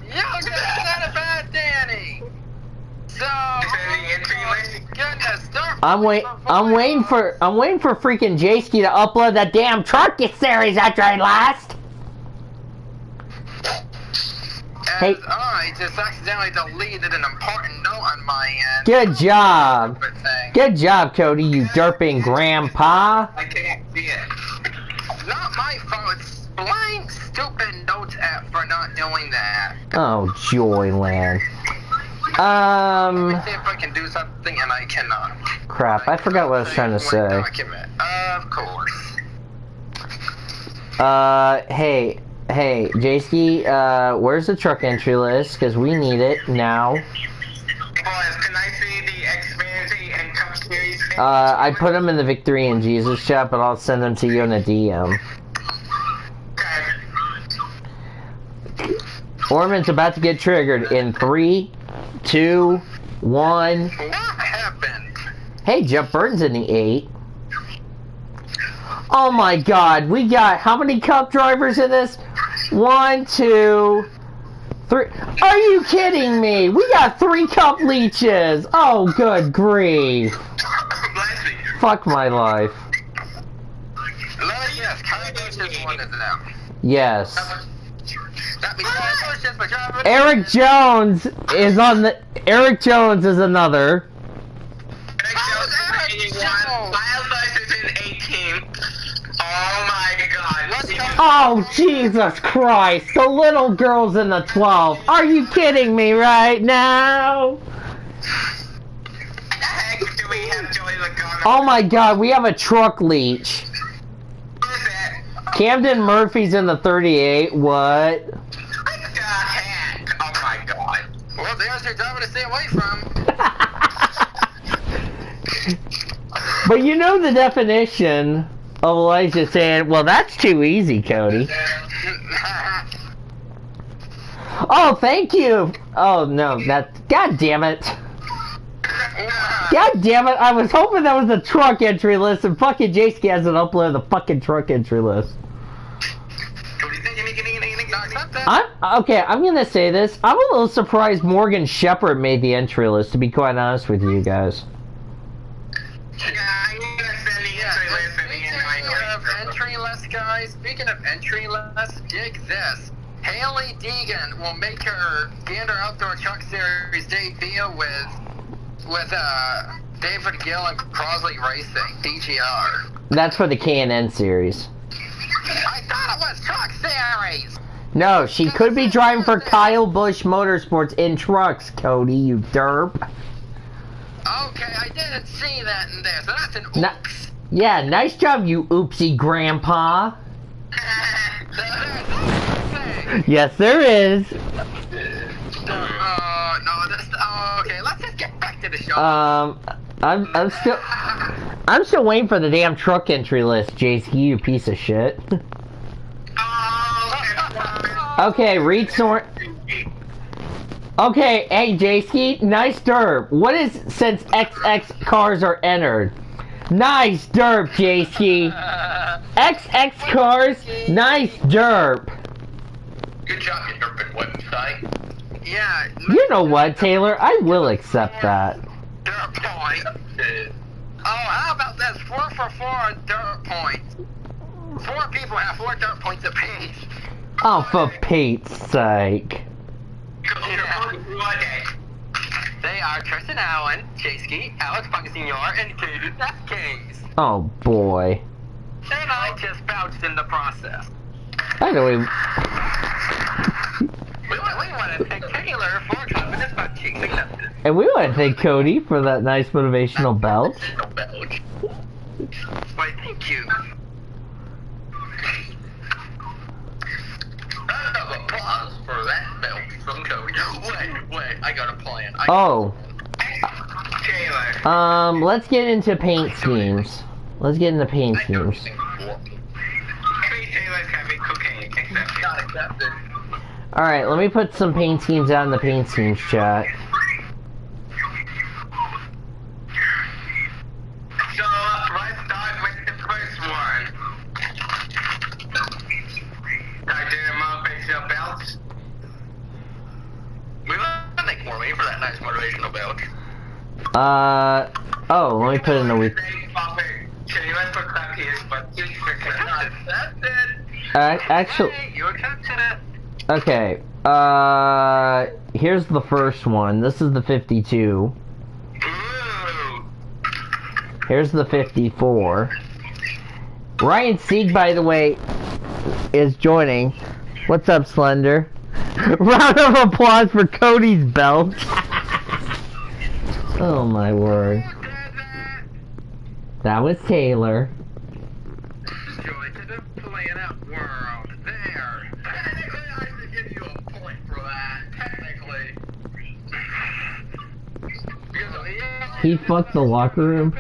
S4: out of bed, Danny! So... Goodness, stop.
S2: I'm waiting for freaking J-Ski to upload that damn Truckers series after I last. Hey.
S4: I just accidentally deleted an important note on my end.
S2: Good job. Good job, Cody, you derping grandpa.
S5: I can't see it.
S4: Not my fault. It's blind, stupid notes app for not doing that.
S2: Oh, Joyland.
S4: Let me see if I can do something, and I cannot.
S2: Crap, I forgot what I was trying to say.
S4: Document. Of course.
S2: Hey, J-Ski, where's the truck entry list? Because we need it now.
S5: Boys, can I see the Xfinity and Cup Series?
S2: I put them in the Victory in Jesus chat, but I'll send them to you in a DM.
S5: Okay.
S2: Orman's about to get triggered in 3, 2, 1.
S4: What happened?
S2: Hey, Jeff Burton's in the 8. Oh my god, we got how many Cup drivers in this? 1, 2, 3. Are you kidding me? We got 3 Cup leeches. Oh, good grief. Fuck my life.
S4: Yes, Carlos is one of them.
S2: Yes.
S4: That means Carlos is my driver.
S2: Eric Jones is on the... Eric Jones is another.
S5: Oh my god.
S2: Oh, Jesus Christ. The little girl's in the 12. Are you kidding me right now? Oh my god, we have a truck leech. Camden Murphy's in the 38. What?
S5: What the heck?
S4: desert driver to stay away from.
S2: But you know the definition of Elijah saying, well, that's too easy, Cody. Oh, thank you. Oh, no, God damn it. God damn it, I was hoping that was the truck entry list, and fucking Jason hasn't uploaded the fucking truck entry list. I'm gonna say this. I'm a little surprised Morgan Shepherd made the entry list, to be quite honest with you guys.
S4: Speaking of entry list, dig this. Haley Deegan will make her Gander Outdoor Truck Series debut with David Gill and Crosley Racing, DGR.
S2: That's for the K&N series.
S4: I thought it was Truck Series!
S2: No, she could be driving for Kyle Busch Motorsports in trucks, Cody, you derp.
S4: Okay, I didn't see that in there, so that's an oops.
S2: Yeah, nice job, you oopsie grandpa. Yes, there is.
S4: Okay, let's just get back to the show.
S2: I'm still waiting for the damn truck entry list, JC, you piece of shit. Okay, read sort. Okay, hey JC, nice derp. What is since XX cars are entered? Nice derp, JC. XX cars, nice derp.
S3: Good job, you derping website.
S4: Yeah.
S2: You know what, Taylor? I will accept that.
S4: Dirt point. Oh, how about this? 4 for 4 on dirt points. 4 people have 4 dirt points apiece.
S2: Oh, for Pete's sake.
S4: They are Tristan Allen, Chasky, Alex Pagasignor, and Katie Case.
S2: Oh, boy.
S4: And I just bounced in the process.
S2: By the way...
S4: We want to thank Taylor for confidence about chasing nothing.
S2: And we want to thank Cody for that nice motivational belt.
S4: Why, thank you.
S3: Round of applause for that belt from Cody. Wait, I got a plan.
S2: Taylor. Let's get into paint schemes. Let's get into paint schemes.
S5: Taylor's having cocaine.
S3: Not accepted.
S2: Alright, let me put some paint schemes out in the paint schemes chat.
S5: So, let's start with the first one. Motivational belts.
S3: We want to make more money for that nice motivational belt.
S2: Oh, let me put it in the week. Actually,
S4: You accepted it.
S2: okay, here's the first one. This is the 52.
S5: Ooh.
S2: Here's the 54. Ryan Sieg, by the way, is joining. What's up, Slender? Round of applause for Cody's belt. Oh my word. That was Taylor.
S4: Joy to the planet world. There.
S3: Technically, I should give you a point for that. Technically.
S2: He fucked the locker room.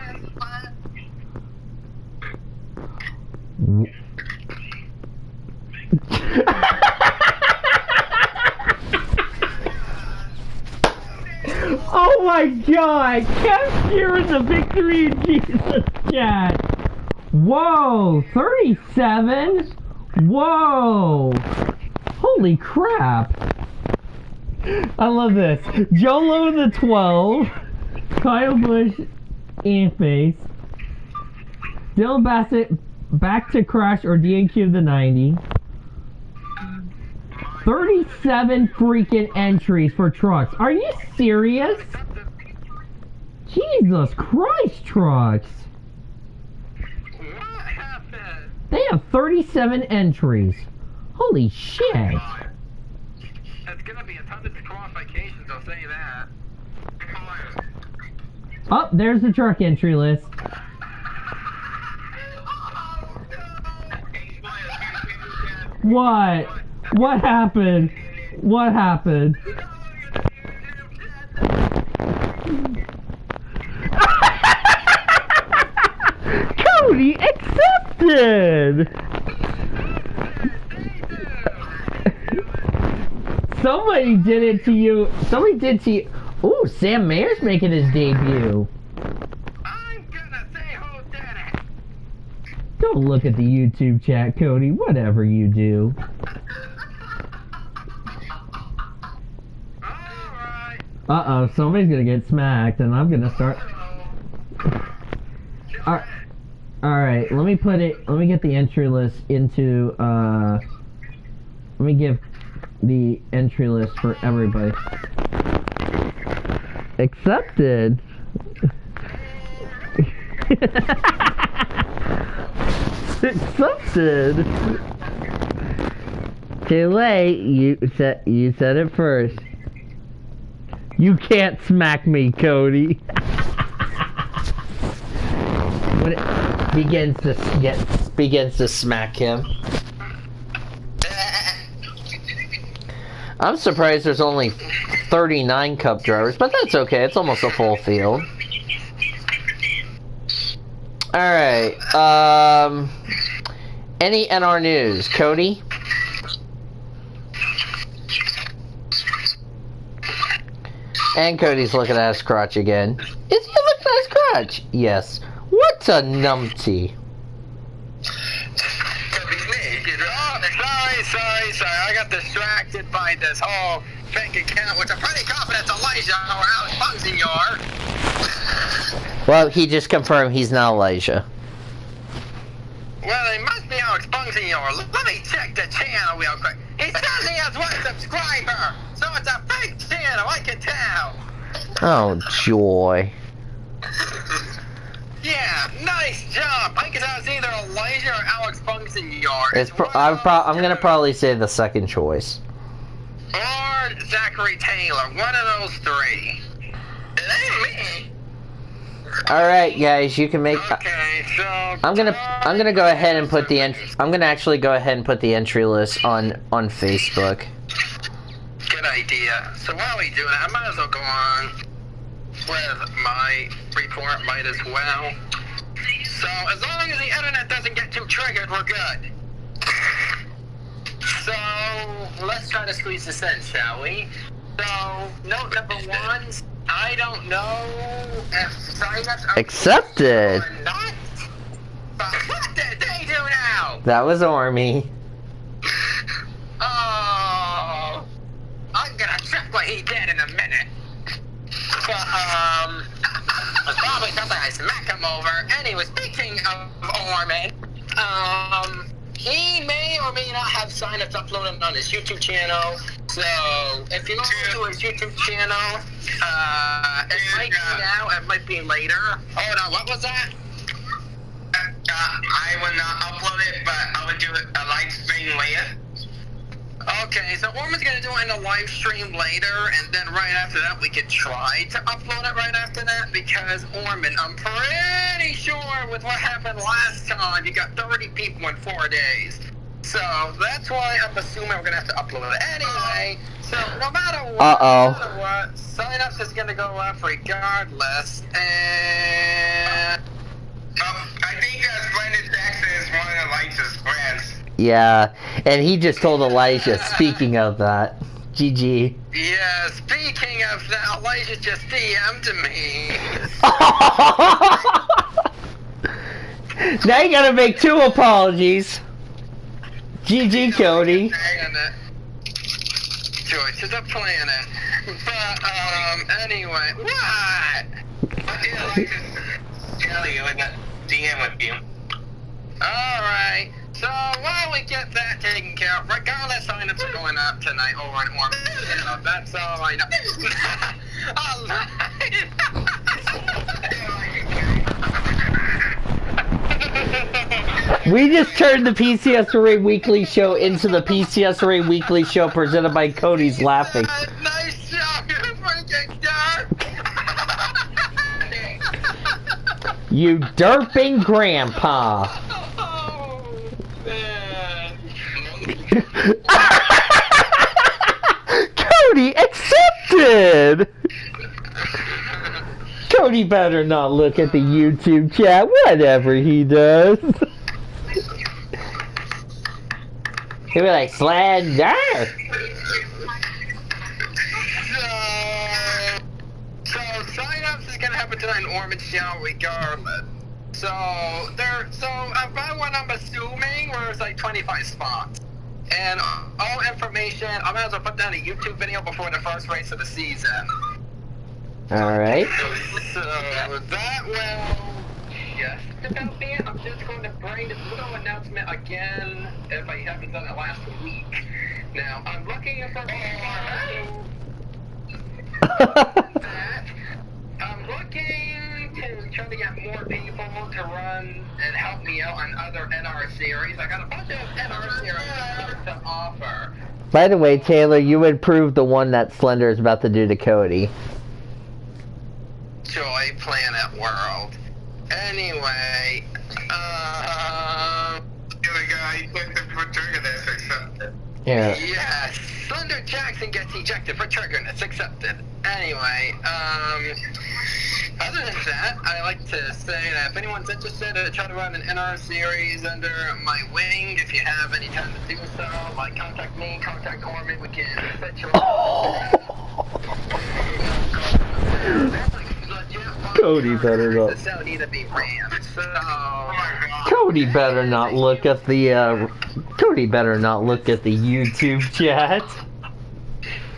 S2: Oh my god! Kev cheering the victory in Jesus chat! Whoa! 37? Whoa! Holy crap! I love this. Jolo the 12, Kyle Busch, Ant-Face, Dylan Bassett, back to Crash or DNQ the 90. 37 freaking entries for trucks. Are you serious? Jesus Christ, trucks.
S4: What happened?
S2: They have 37 entries. Holy shit.
S4: It's gonna be a ton of disqualifications, I'll say that.
S2: Oh, there's the truck entry list. What? What happened? What happened? Somebody did it to you. Somebody did to you. Ooh, Sam Mayer's making his debut.
S4: I'm gonna say who did it.
S2: Don't look at the YouTube chat, Cody. Whatever you do.
S4: Alright.
S2: Uh-oh, somebody's gonna get smacked, and I'm gonna start... Alright, let me get the entry list into, let me give the entry list for everybody. Accepted. Accepted. Too late. You said it first. You can't smack me, Cody. When it begins to smack him. I'm surprised there's only 39 Cup drivers, but that's okay. It's almost a full field. Alright, any NR news? Cody? And Cody's looking at his crotch again. Is he looking at his crotch? Yes. What's a numpty?
S4: Sorry. I got distracted by this whole fake account, which I'm pretty confident it's Elijah or Alex Bugsy are.
S2: Well, he just confirmed he's not Elijah.
S4: Well, they must be Alex Bugsy or. Let me check the channel real quick. He says he has 1 subscriber, so it's a fake channel, I can tell.
S2: Oh, joy.
S4: Yeah, nice job. I guess I was either Elijah or Alex Bugsy or.
S2: I'm gonna probably say the second choice.
S4: Or Zachary Taylor, one of those 3. It ain't me.
S2: All right, guys, you can make.
S4: Okay, so
S2: I'm gonna go ahead and put the I'm gonna actually go ahead and put the entry list on Facebook.
S4: Good idea. So while we do that, I might as well go on with my report, might as well. So as long as the internet doesn't get too triggered, we're good. So let's try to squeeze this in, shall we? So note number 1. I don't know if signups are
S2: Accepted.
S4: or not. But what did they do now?
S2: That was Army.
S4: Oh, I'm gonna check what he did in a minute. But it's probably something I smack him over. Anyway, speaking of Orman, he may or may not have signups uploaded on his YouTube channel. So if you go to his YouTube channel, it might be now, it might be later. Hold on, what was that?
S5: I will not upload it, but I will do a live stream later.
S4: Okay, so Orman's gonna do it in a live stream later, and then right after that we could try to upload it right after that, because Orman, I'm pretty sure with what happened last time, you got 30 people in 4 days. So that's why I'm assuming we're gonna have to upload it anyway. So no matter what, signups is gonna go up regardless, and
S5: I think Splendid Jackson is one of Elijah's friends.
S2: Yeah, and he just told Elijah, speaking of that. GG.
S4: yeah, speaking of that, Elijah just DM'd me.
S2: Now you gotta make 2 apologies. GG, Cody.
S4: Choices of planet. But, anyway, what?
S5: I did Elijah tell you in that DM with you.
S4: Alright, so while we get that taken care of, regardless, signups are going up tonight over on Orman. You know, that's all I know.
S2: We just turned the PCSRA Weekly Show into the PCSRA Weekly Show presented by Cody's Laughing.
S4: Nice job, you freaking dark!
S2: You derping grandpa.
S4: Oh, man.
S2: Cody accepted! Cody better not look at the YouTube chat, whatever he does. He'll be like, Slender!
S4: happen tonight in Ormond show regardless. So about what I'm assuming, there's like 25 spots. And all information, I might as well put down a YouTube video before the first race of the season.
S2: Alright.
S4: So that will just about be it. I'm just going to bring this little announcement again if I haven't done it last week. Now, I'm looking for I'm looking to try to get more people to run and help me out on other NR series. I got a bunch of NR series to offer.
S2: By the way, Taylor, you would prove the one that Slender is about to do to Cody.
S4: Joy Planet World. Anyway,
S5: Here we go. You put the protagonist accepted.
S2: Yeah.
S4: yes, Thunder Jackson gets ejected for triggerness, accepted. Anyway, other than that, I like to say that if anyone's interested to try to run an NR series under my wing, if you have any time to do so, like contact me, contact Orman, we can set you up.
S2: Cody better not.
S4: So need to be ran. So,
S2: Cody better not look at the Cody better not look at the YouTube chat.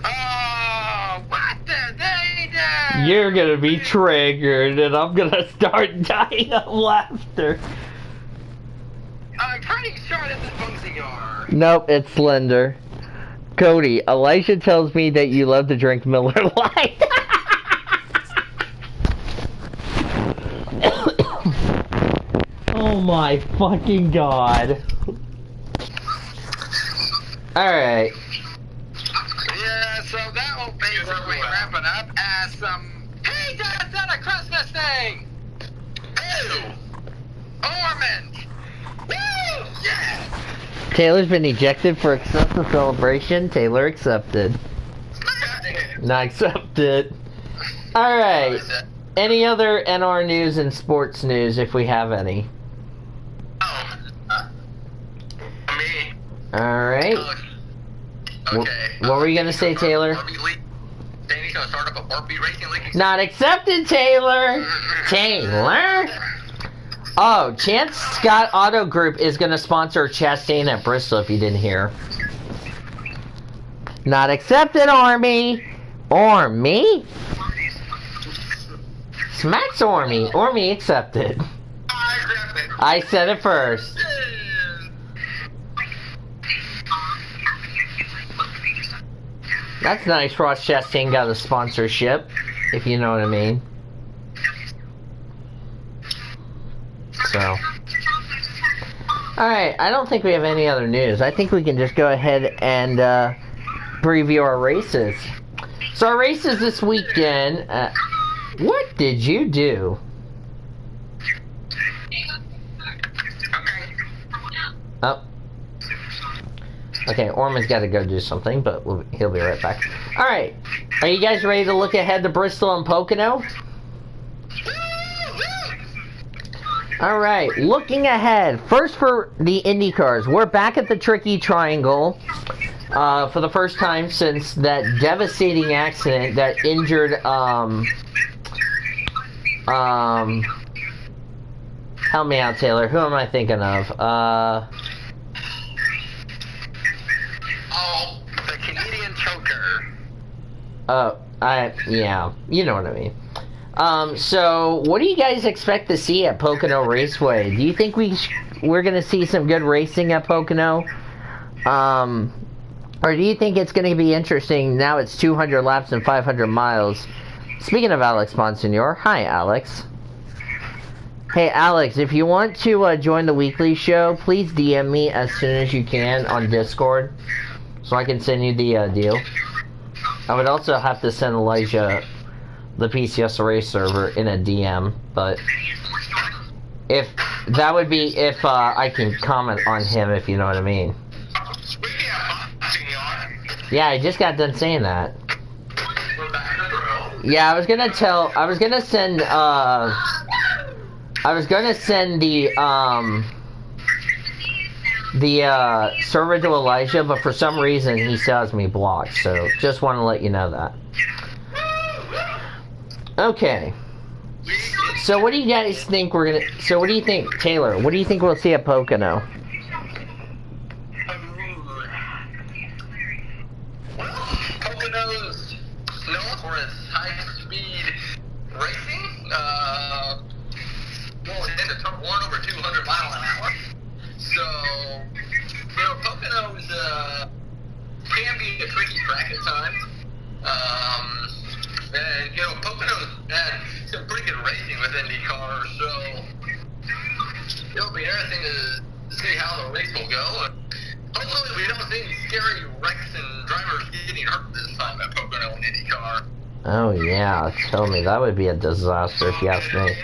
S4: oh, what did they do?
S2: You're gonna be triggered and I'm gonna start dying of laughter.
S4: I'm pretty sure this is Bungsior.
S2: Nope, it's Slender. Cody, Elijah tells me that you love to drink Miller Lite. Oh my fucking god. Alright.
S4: Yeah, so that will basically wrap it up as hey, Dad, done a Christmas thing! Ew! Ormond! Woo! Yeah!
S2: Taylor's been ejected for excessive celebration. Taylor accepted. Not accepted. Alright. Any other NR news and sports news if we have any?
S5: Me.
S2: Alright.
S5: Okay.
S2: What were you gonna say, Taylor?
S5: Danny's gonna start up a Barbie racing league.
S2: Not accepted, Taylor! Taylor? Oh, Chance Scott Auto Group is gonna sponsor Chastain at Bristol if you didn't hear. Not accepted, Army! Army? Smacks Army. Army accepted.
S5: I accepted.
S2: I said it first. That's nice. Ross Chastain got a sponsorship, if you know what I mean. So. Alright, I don't think we have any other news. I think we can just go ahead and preview our races. So our races this weekend, what did you do? Oh. Okay, Orman's got to go do something, but he'll be right back. Alright, are you guys ready to look ahead to Bristol and Pocono? Alright, looking ahead. First for the IndyCars. We're back at the Tricky Triangle for the first time since that devastating accident that injured, help me out, Taylor. Who am I thinking of?
S4: Oh, the Canadian choker.
S2: Yeah, you know what I mean. So what do you guys expect to see at Pocono Raceway? Do you think we're gonna see some good racing at Pocono? Or do you think it's gonna be interesting now it's 200 laps and 500 miles? Speaking of Alex Monsignor, hi Alex. Hey Alex, if you want to join the weekly show, please DM me as soon as you can on Discord, so I can send you the deal. I would also have to send Elijah the PCSRA server in a DM, but if that would be if I can comment on him, if you know what I mean. Yeah, I just got done saying that. Yeah, I was gonna send the server to Elijah, but for some reason he still has me blocked, so just want to let you know that. Okay. So what do you guys think we're gonna? So what do you think, Taylor? What do you think we'll see at Pocono?
S3: Well, Pocono's known for its high-speed racing. Well, it into turn one over 200 mile an hour. So, Pocono's can be a tricky track at times. And Pocono's had some pretty good racing with IndyCar, so it'll be interesting to see how the race will go. Hopefully we don't see any scary wrecks and drivers getting hurt this time at Pocono and IndyCar.
S2: Oh yeah, tell me, that would be a disaster if you ask me.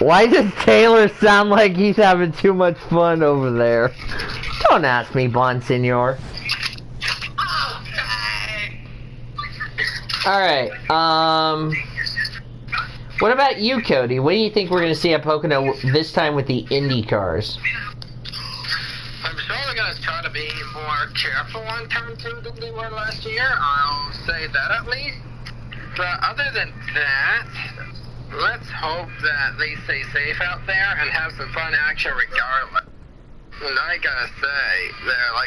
S2: Why does Taylor sound like he's having too much fun over there? Don't ask me, Bonsignor. Alright, what about you, Cody? What do you think we're going to see at Pocono this time with the Indy cars?
S4: I'm sure they're going to try to be more careful on turn 2 than they were last year. I'll say that at least. But other than that, let's hope that they stay safe out there and have some fun action regardless. And I gotta say,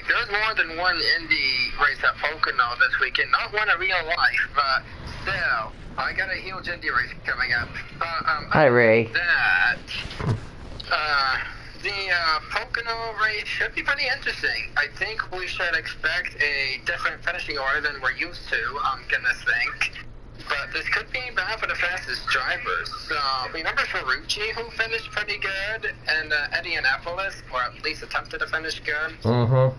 S4: there's more than one Indy race at Pocono this weekend. Not one in real life, but still, I got a huge Indy race coming up.
S2: Hi, Ray.
S4: The Pocono race should be pretty interesting. I think we should expect a different finishing order than we're used to, I'm gonna think. But this could be bad for the fastest drivers. So, remember Ferrucci, who finished pretty good, and Indianapolis, or at least attempted to finish good?
S2: Mm-hmm.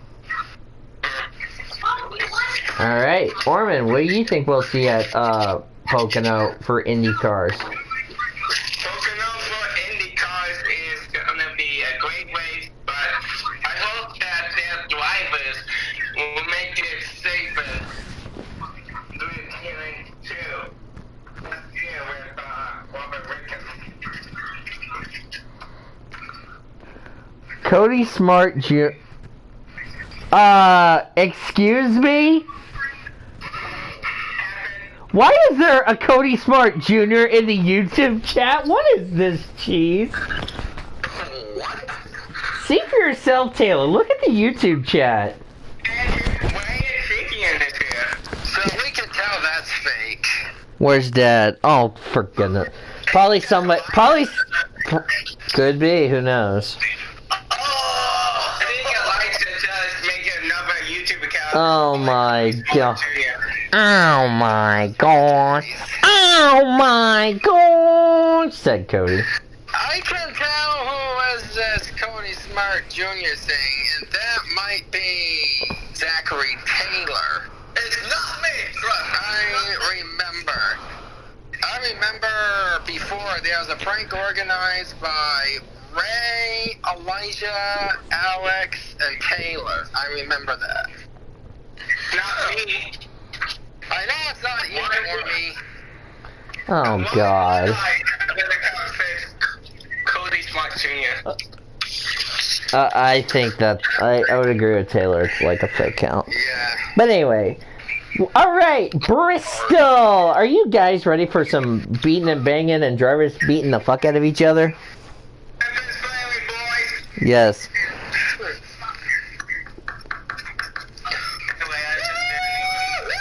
S2: Alright, Orman, what do you think we'll see at Pocono for Indy cars?
S5: Pocono for Indy cars is going to be a great race, but I hope that their drivers will make it safer.
S2: Cody Smart Jr. Excuse me? Why is there a Cody Smart Jr. in the YouTube chat? What is this, cheese? See for yourself, Taylor. Look at the YouTube chat.
S4: So we can tell that's fake.
S2: Where's Dad? Oh, for goodness. Probably somebody. Could be. Who knows? Oh my god. Oh my god. Oh my god, said Cody.
S4: I can tell who is this Cody Smart Jr. thing, and that might be Zachary Taylor.
S3: It's not me,
S4: I remember before there was a prank organized by Ray, Elijah, Alex, and Taylor. I remember that.
S5: Not me.
S4: I know it's not you or me.
S2: Oh god.
S5: Cody Smart Jr.
S2: I think that I would agree with Taylor. It's like a fake count.
S4: Yeah.
S2: But anyway. Alright, Bristol! Are you guys ready for some beating and banging and drivers beating the fuck out of each other? Yes.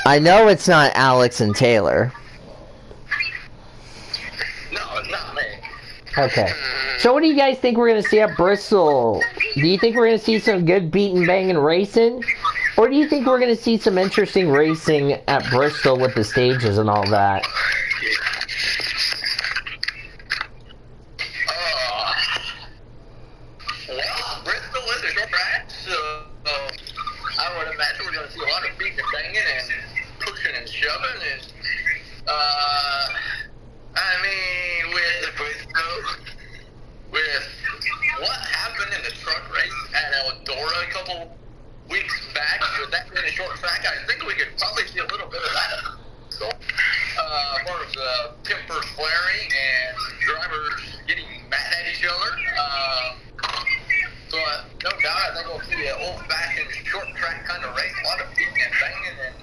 S2: I know it's not Alex and Taylor.
S3: No, it's not me.
S2: Okay. So what do you guys think we're going to see at Bristol? Do you think we're going to see some good beating, banging racing? Or do you think we're going to see some interesting racing at Bristol with the stages and all that?
S3: Well, Bristol is a short track, so I would imagine we're going to see a lot of beating and banging and pushing and shoving. And, with what happened in the truck race at Eldora a couple weeks back, with that being a short track, I think we could probably see a little bit of that. So, as far as tempers flaring and drivers getting mad at each other. But no doubt, I think we'll see an old-fashioned short track kind of race, a lot of beating and banging and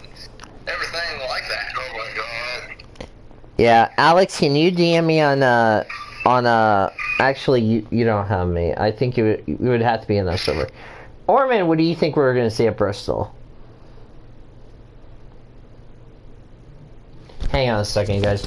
S3: everything like that going
S2: Yeah, Alex, can you DM me actually, you don't have me. I think you would have to be in that server. Orman, what do you think we're going to see at Bristol? Hang on a second, guys.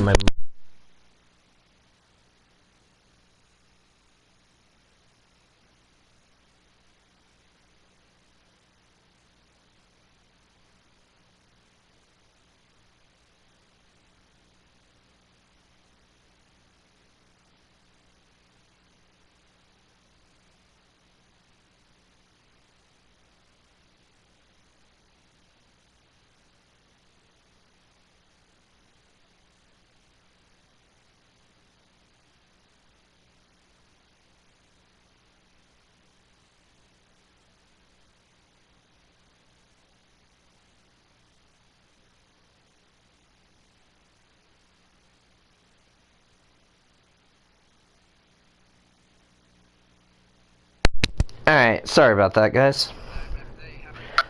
S2: Alright, sorry about that, guys.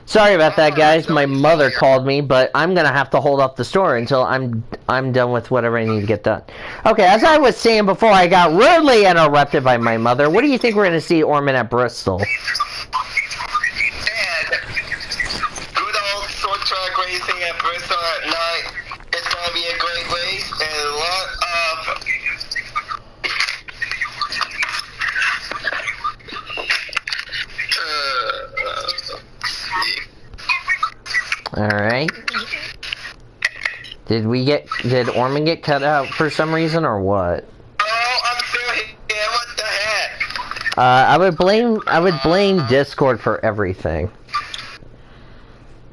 S2: Sorry about that, guys. My mother called me, but I'm gonna have to hold up the store until I'm done with whatever I need to get done. Okay, as I was saying before, I got rudely interrupted by my mother. What do you think we're gonna see Orman at Bristol?
S5: And good old short track racing at Bristol at night. It's gonna be a great race and a lot of
S2: Alright. Did Orman get cut out for some reason or what?
S5: Oh, I'm still here. What the heck?
S2: I would blame Discord for everything.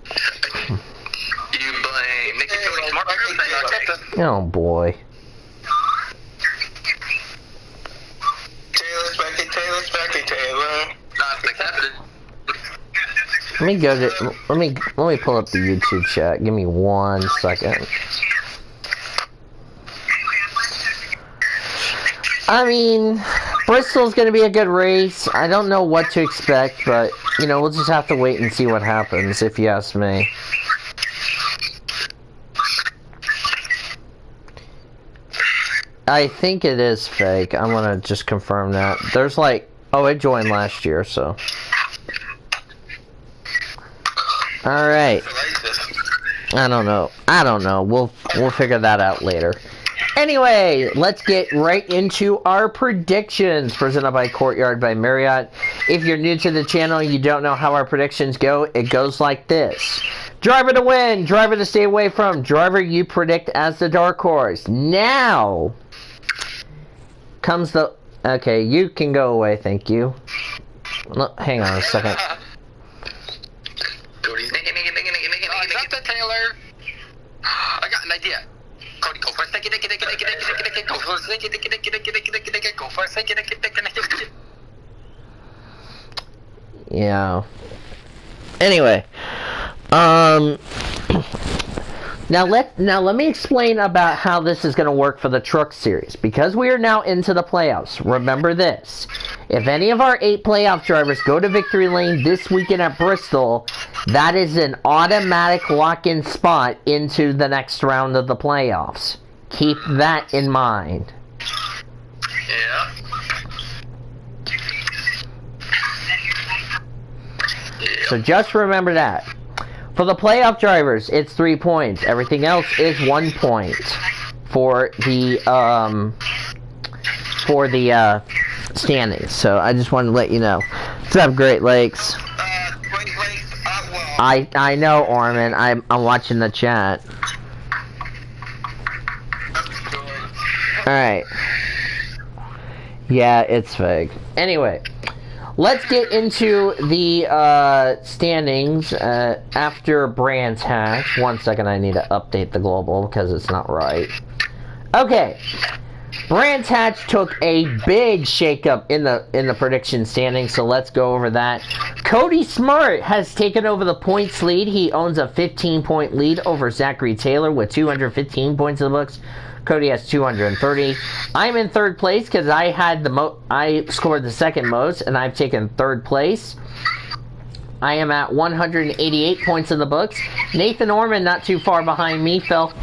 S4: You blame Nicky Cody Smart for everything.
S2: Oh boy.
S5: Taylor Specky, Taylor.
S4: Nothing's happening.
S2: Let me pull up the YouTube chat. Give me 1 second. I mean, Bristol's gonna be a good race. I don't know what to expect, but you know, we'll just have to wait and see what happens, if you ask me. I think it is fake. I'm gonna just confirm that. There's like, oh, it joined last year, so. Alright. I don't know. We'll figure that out later. Anyway, let's get right into our predictions presented by Courtyard by Marriott. If you're new to the channel and you don't know how our predictions go, it goes like this. Driver to win, driver to stay away from, driver you predict as the dark horse. Now comes the... Okay, you can go away, thank you. Hang on a second.
S4: Cody's Nicky. Drop the Taylor. I got an idea. Cody, go first. Nicky. Go first. Nicky. Go first. Nicky.
S2: Yeah. Anyway, now let me explain about how this is going to work for the Truck Series, because we are now into the playoffs. Remember this: if any of our 8 playoff drivers go to victory lane this weekend at Bristol, that is an automatic lock-in spot into the next round of the playoffs. Keep that in mind.
S4: Yeah.
S2: So just remember that. For the playoff drivers, it's 3 points. Everything else is 1 point for the standings. So I just wanted to let you know. What's up, Great Lakes?
S5: Great Lakes, well.
S2: I know, Orman. I'm watching the chat. All right. Yeah, it's fake. Anyway. Let's get into the standings after Brands Hatch. 1 second, I need to update the global because it's not right. Okay, Brands Hatch took a big shakeup in the prediction standings, so let's go over that. Cody Smart has taken over the points lead. He owns a 15-point lead over Zachary Taylor with 215 points in the books. Cody has 230. I'm in third place because I had I scored the second most, and I've taken third place. I am at 188 points in the books. Nathan Orman, not too far behind me, fell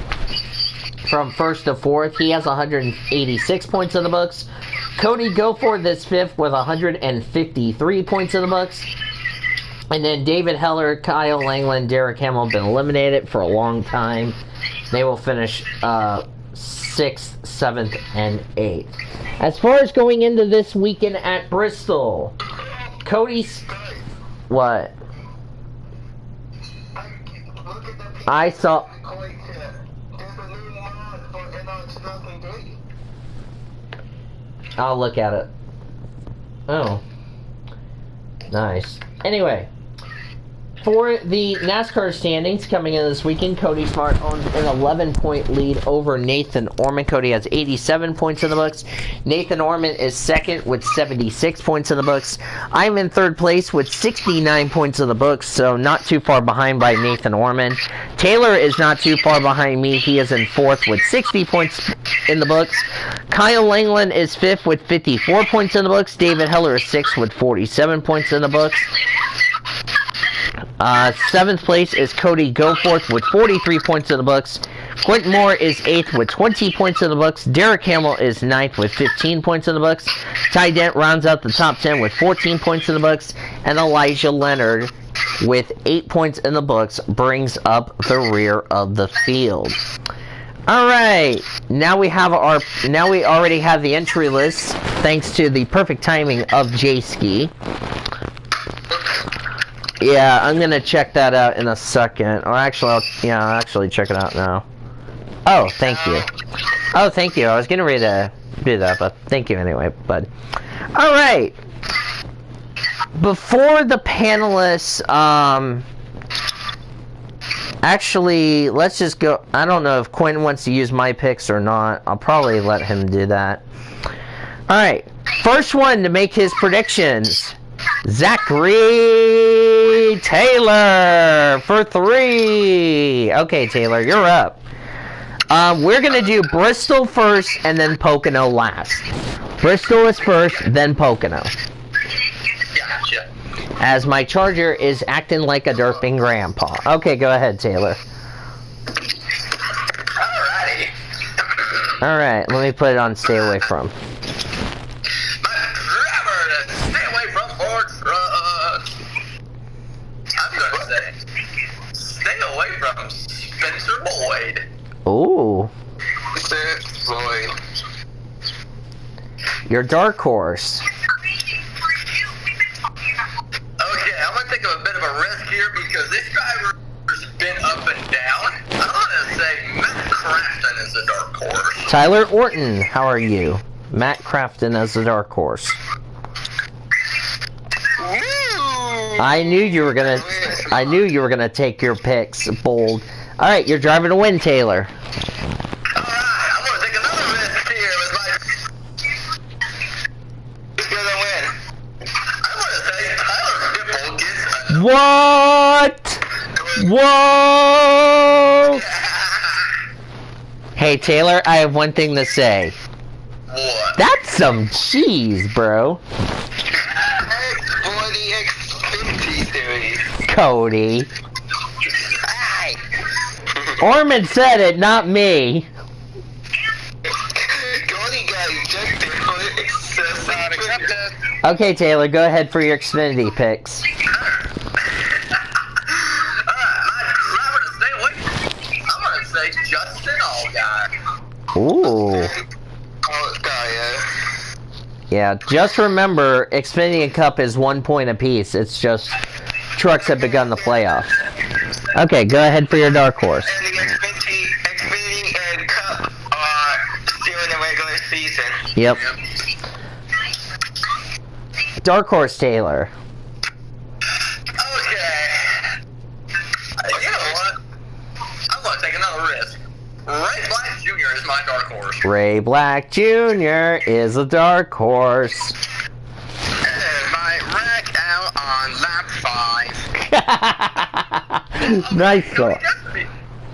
S2: from first to fourth. He has 186 points in the books. Cody Goforth is fifth with 153 points in the books. And then David Heller, Kyle Langland, Derek Hamill have been eliminated for a long time. They will finish 6th, 7th, and 8th. As far as going into this weekend at Bristol, Cody's... What? I saw... I'll look at it. Oh. Nice. Anyway, for the NASCAR standings coming in this weekend, Cody Smart owns an 11-point lead over Nathan Orman. Cody has 87 points in the books. Nathan Orman is second with 76 points in the books. I'm in third place with 69 points in the books, so not too far behind by Nathan Orman. Taylor is not too far behind me. He is in fourth with 60 points in the books. Kyle Langland is fifth with 54 points in the books. David Heller is sixth with 47 points in the books. Seventh place is Cody Goforth with 43 points in the books. Quentin Moore is 8th with 20 points in the books. Derek Hamill is 9th with 15 points in the books. Ty Dent rounds out the top 10 with 14 points in the books. And Elijah Leonard with 8 points in the books brings up the rear of the field. Alright, now we already have the entry list thanks to the perfect timing of J-Ski. Yeah, I'm gonna check that out in a second. Or actually, I'll actually check it out now. Oh, thank you. Oh, thank you. I was getting ready to do that, but thank you anyway, bud. Alright. Before the panelists, actually, let's just go. I don't know if Quinn wants to use my picks or not. I'll probably let him do that. Alright. First one to make his predictions. Zachary Taylor for 3. Okay, Taylor, you're up. We're going to do Bristol first and then Pocono last. Bristol is first, then Pocono.
S3: Gotcha.
S2: As my charger is acting like a derping grandpa. Okay, go ahead, Taylor.
S3: Alrighty.
S2: Alright, let me put it on stay away from. Ooh.
S4: Boyd.
S2: Your dark horse.
S3: Okay, I'm gonna take a bit of a risk here because this driver's been up and down. I'm gonna say Matt Crafton is a dark horse.
S2: Tyler Orton, how are you? Matt Crafton as the dark horse.
S3: Woo!
S2: I knew you were gonna take your picks bold. Alright, you're driving to win, Taylor.
S3: Alright, I'm gonna take another risk here with my... Who's gonna win? I'm gonna say Tyler Dipple gets a...
S2: What? Whoa! Hey, Taylor, I have one thing to say.
S3: What?
S2: That's some cheese, bro.
S4: For the Xfinity series.
S2: Cody.
S3: Hey!
S2: Orman said it, not me.
S4: Cody got ejected for excessive.
S2: Okay, Taylor, go ahead for your Xfinity picks. Ooh. Yeah, just remember, Xfinity and Cup is 1 point apiece. It's just trucks have begun the playoffs. Okay, go ahead for your dark horse.
S4: And the Xfinity and Cup are still in the regular season.
S2: Yep. Dark horse, Taylor.
S3: Okay. You know what? I'm gonna take another risk. Ray Black Jr. is my dark horse.
S2: Ray Black Jr. is a dark horse.
S4: And might rack out on lap 5.
S2: Nice
S3: Cody,
S2: one.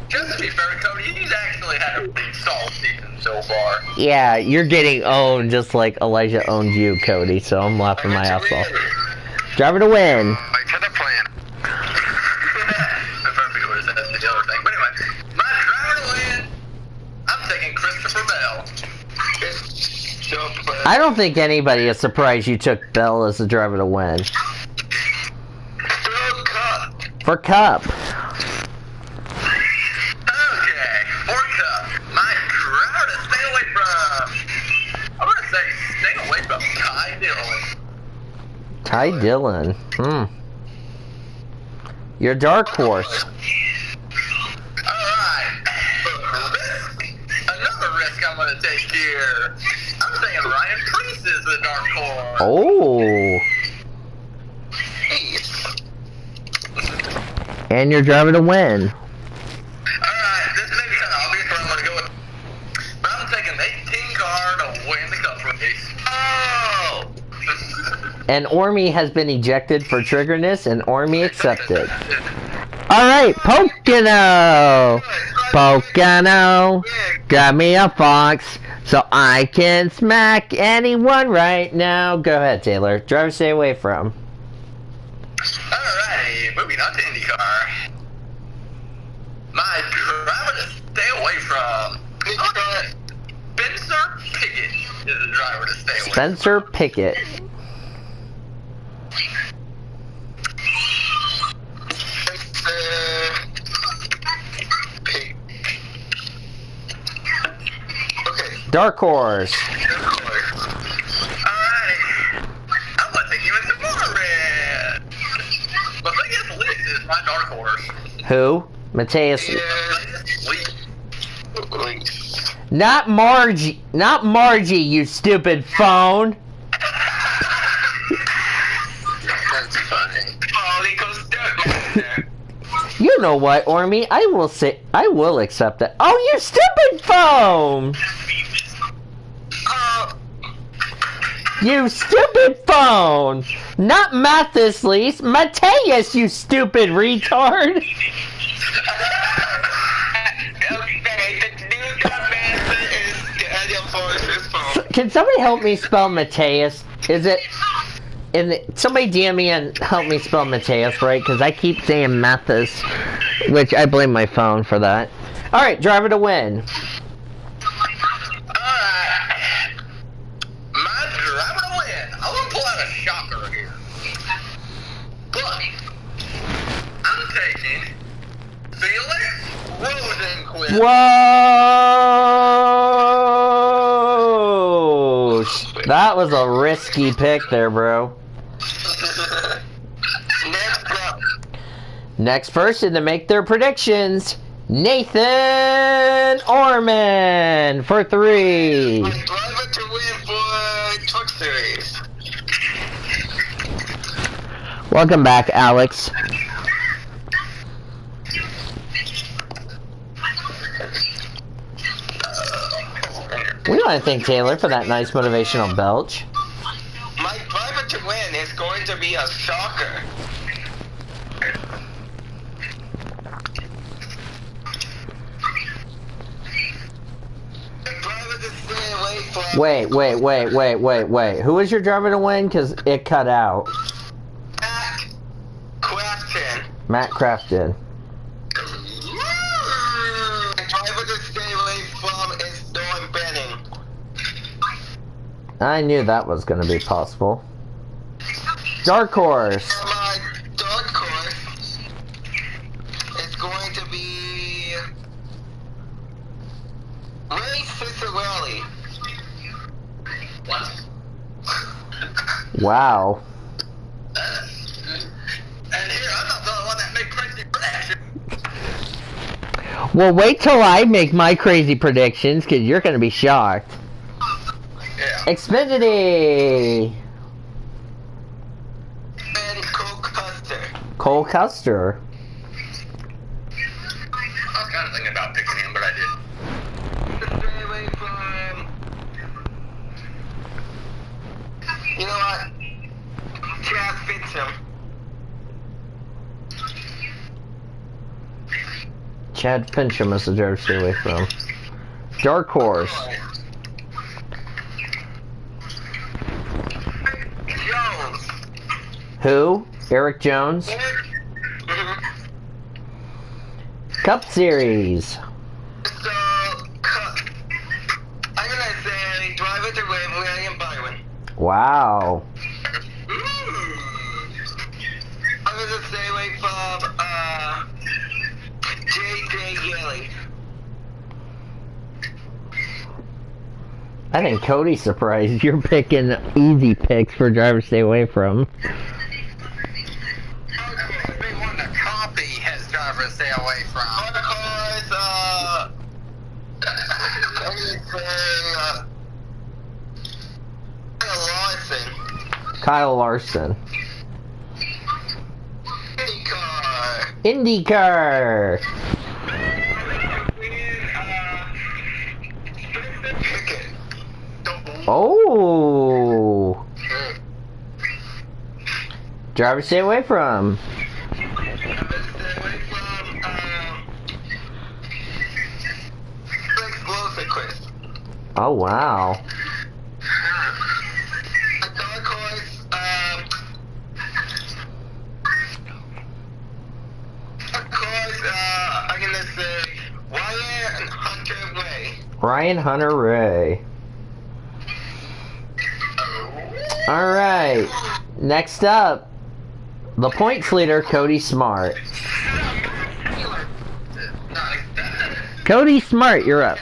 S3: just to be fair, Cody, he's actually had a pretty solid season so far.
S2: Yeah, you're getting owned just like Elijah owned you, Cody, so I'm laughing my ass off. Driver to win.
S4: Wait for the plan.
S3: I forgot what it says, the other thing. But anyway, my driver to win, I'm
S2: I don't think anybody is surprised you took Bell as the driver to win. For Cup.
S3: Okay, for Cup. My driver to stay away from. I'm gonna say stay away from Ty Dillon.
S2: Ty Dillon. Your dark horse.
S3: Alright. Another risk I'm gonna take here. I'm saying Ryan Priest is the dark horse.
S2: Oh. And your driver to win.
S3: Alright, this may be kind of obvious, but I'm gonna go with. But I'm taking 18 car to win the Cup race. Oh!
S2: And Ormy has been ejected for triggerness, and Ormy accepted. Alright, Pocono! Pocono! Grab me a fox so I can smack anyone right now. Go ahead, Taylor. Driver stay away from.
S3: Alrighty, moving on to IndyCar. My driver to stay away from. Spencer Pickett is the driver to stay away from.
S2: Spencer Pickett. Dark horse.
S3: Alright. I'm gonna take you into more red. But I guess Liz is my dark horse.
S2: Who? Mateus.
S3: Liz.
S2: Not Margie. Not Margie, you stupid phone.
S3: That's funny.
S2: You know what, Ormy? I will accept that. Oh, you stupid phone! You stupid phone! Not Mathis, Lise. Mateus, you stupid retard! Can somebody help me spell Mateus? Is it... somebody DM me and help me spell Mateus, right? Because I keep saying Mathis, which I blame my phone for that. Alright, driver to win.
S3: Alright. My driver to win. I'm gonna pull out a shocker here. But I'm taking Felix Rosenquist.
S2: Whoa! That was a risky pick there, bro. Next person to make their predictions, Nathan Orman for 3.
S5: Driver to win for Truck Series.
S2: Welcome back, Alex. We want to thank Taylor for that nice motivational belch.
S5: My driver to win is going to be a shocker. Driver to stay away from.
S2: Wait. Who was your driver to win? Because it cut out.
S5: Matt Crafton.
S2: Matt Crafton.
S5: The driver to stay away from is Dawn Benning.
S2: I knew that was going to be possible. Dark horse.
S5: My dark horse is going to be Ray Cicerelli.
S3: What?
S2: Wow.
S3: And here, I'm not the only one that made crazy predictions.
S2: Well, wait till I make my crazy predictions, because you're going to be shocked.
S3: Yeah.
S2: Xfinity.
S5: And Cole Custer.
S2: Cole Custer.
S3: I was kind of thinking about picking him, but I didn't.
S5: Stay away from. You know what? Chad Fitcham.
S2: Chad Fincham is the driver to stay away from. Dark horse.
S5: Jones.
S2: Who? Eric Jones. Cup Series.
S5: So, I'm gonna say driver to win William Byron.
S2: Wow.
S4: I'm gonna stay away from J.J. Yelly.
S2: I think Cody's surprised you're picking easy picks for driver to stay away from.
S4: They want to copy his driver to stay away from. Otherwise, I'm gonna say
S2: Kyle Larson.
S4: IndyCar.
S2: IndyCar.
S4: Pickett.
S2: Oh. Driver to stay away from.
S4: I'm gonna stay away from explosive Chris.
S2: Oh, wow.
S4: A dark horse, I'm gonna say Ryan Hunter Ray.
S2: Ryan Hunter Ray. Alright. Next up, the points leader, Cody Smart. Cody Smart, you're up.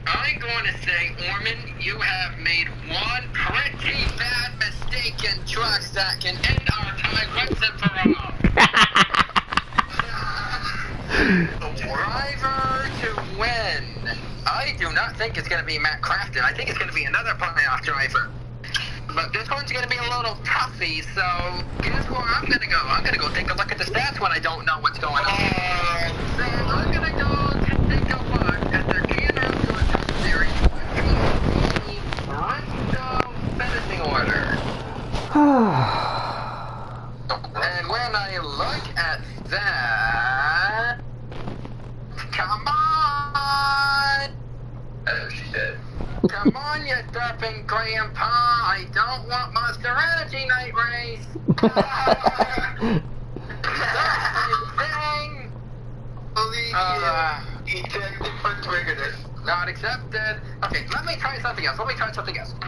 S4: I'm going to say, Orman, you have made one pretty bad mistake in trucks that can end our tie once and for all. Driver to win. I do not think it's going to be Matt Crafton. I think it's going to be another playoff driver. But this one's going to be a little toughy, so guess where I'm going to go? I'm going to go take a look at the stats when I don't know what's going on. So I'm going to go take a look at the Canada Cup Series Bristol finishing order. And when I look at that, come on! Oh, shit. Come on, you derping grandpa. I don't want Monster Energy night race. Thing. Ejected for triggerness. Not accepted. Okay, let me try something else.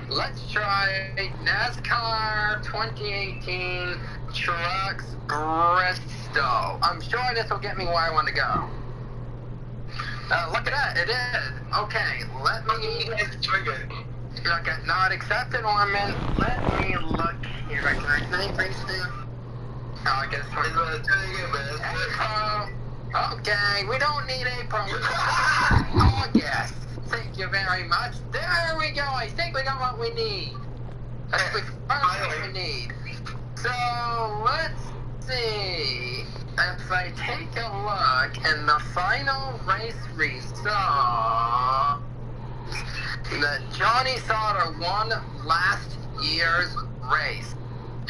S4: Let's try NASCAR 2018 Trucks Bristol. I'm sure this will get me where I want to go. Look at that, it is. Okay, let me... Okay, not accepted, Orman. Let me look here. Can I race there? Oh, I guess we're going to okay, we don't need a pro. August. Thank you very much. There we go. I think we got what we need. I think we found what we need. So, let's see. If I take a look in the final race result, that Johnny Sauter won last year's race,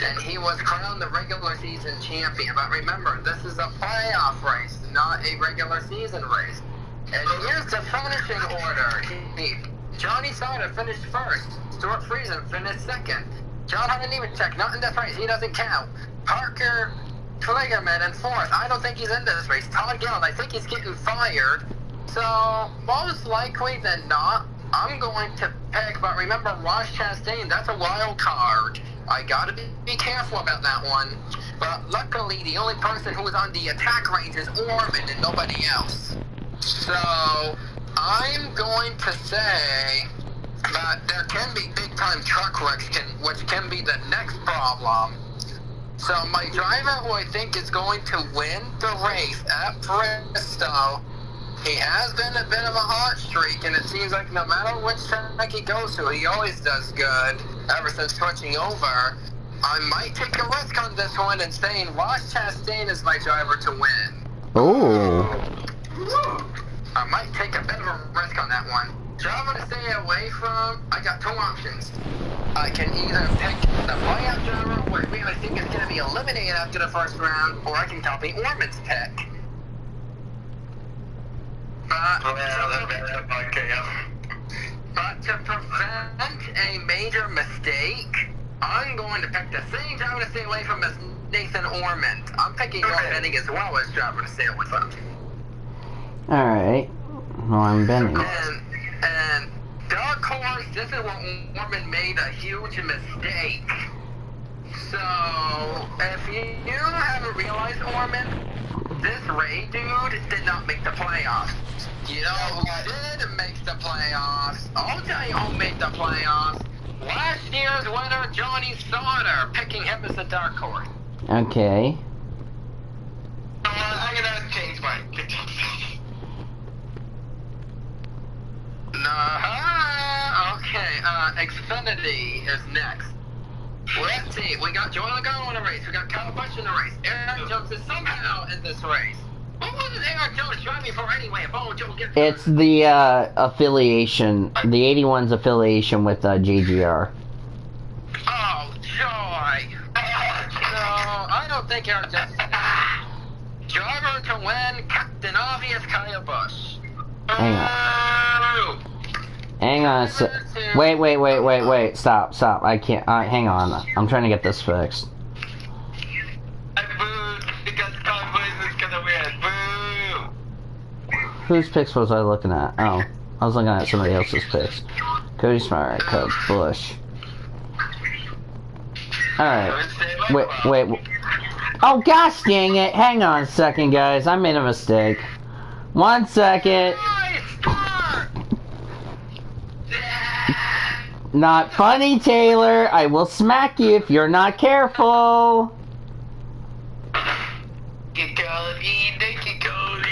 S4: and he was crowned the regular season champion. But remember, this is a playoff race, not a regular season race. And here's the finishing order. Johnny Sauter finished first. Stuart Friesen finished second. John hadn't even checked. Not in this race. He doesn't count. Parker Kligerman in fourth. I don't think he's into this race. Todd Gillen, I think he's getting fired. So, most likely than not, I'm going to pick, but remember, Ross Chastain, that's a wild card. I gotta be careful about that one. But luckily, the only person who was on the attack range is Orman and nobody else. So, I'm going to say that there can be big-time truck wrecks, which can be the next problem. So my driver who I think is going to win the race at Bristol, he has been a bit of a hot streak, and it seems like no matter which track he goes to, he always does good ever since switching over. I might take a risk on this one and saying Ross Chastain is my driver to win.
S2: Oh.
S4: I might take a bit of a risk on that one. Driver to stay away from, I got two options. I can either pick the playoff driver, who I really think is going to be eliminated after the first round, or I can copy Orman's pick. But to prevent a major mistake, I'm going to pick the same driver to stay away from as Nathan Orman. I'm picking Norm Benning as well as driver to stay away from.
S2: Alright. Norm Benning.
S4: And dark horse, this is Orman made a huge mistake. So, if you haven't realized, Orman, this Ray dude did not make the playoffs. You know who did make the playoffs? I'll tell you who made the playoffs. Last year's winner, Johnny Sauter, picking him as the dark horse.
S2: Okay.
S5: I'm gonna change my picture.
S4: Okay, Xfinity is next. Let's see, we got Joey Logano in the race, we got Kyle Busch in the race, Aaron Jones is somehow in this race. What was Aaron Jones driving for anyway? If Owen Joe gets
S2: It's the affiliation, the 81's affiliation with JGR.
S4: Oh, joy. No, I don't think Aaron Jones is driver to win, Captain Obvious, Kyle Busch.
S2: Hang on. Hang on a sec. Wait. Stop. I can't. Hang on. I'm trying to get this fixed.
S5: I booed because Cowboys is gonna win. Boo!
S2: Whose picks was I looking at? Oh, I was looking at somebody else's picks. Cody Smart, Coach Bush. Alright. Wait. Oh, gosh dang it. Hang on a second, guys. I made a mistake. 1 second. Not funny, Taylor. I will smack you if you're not careful.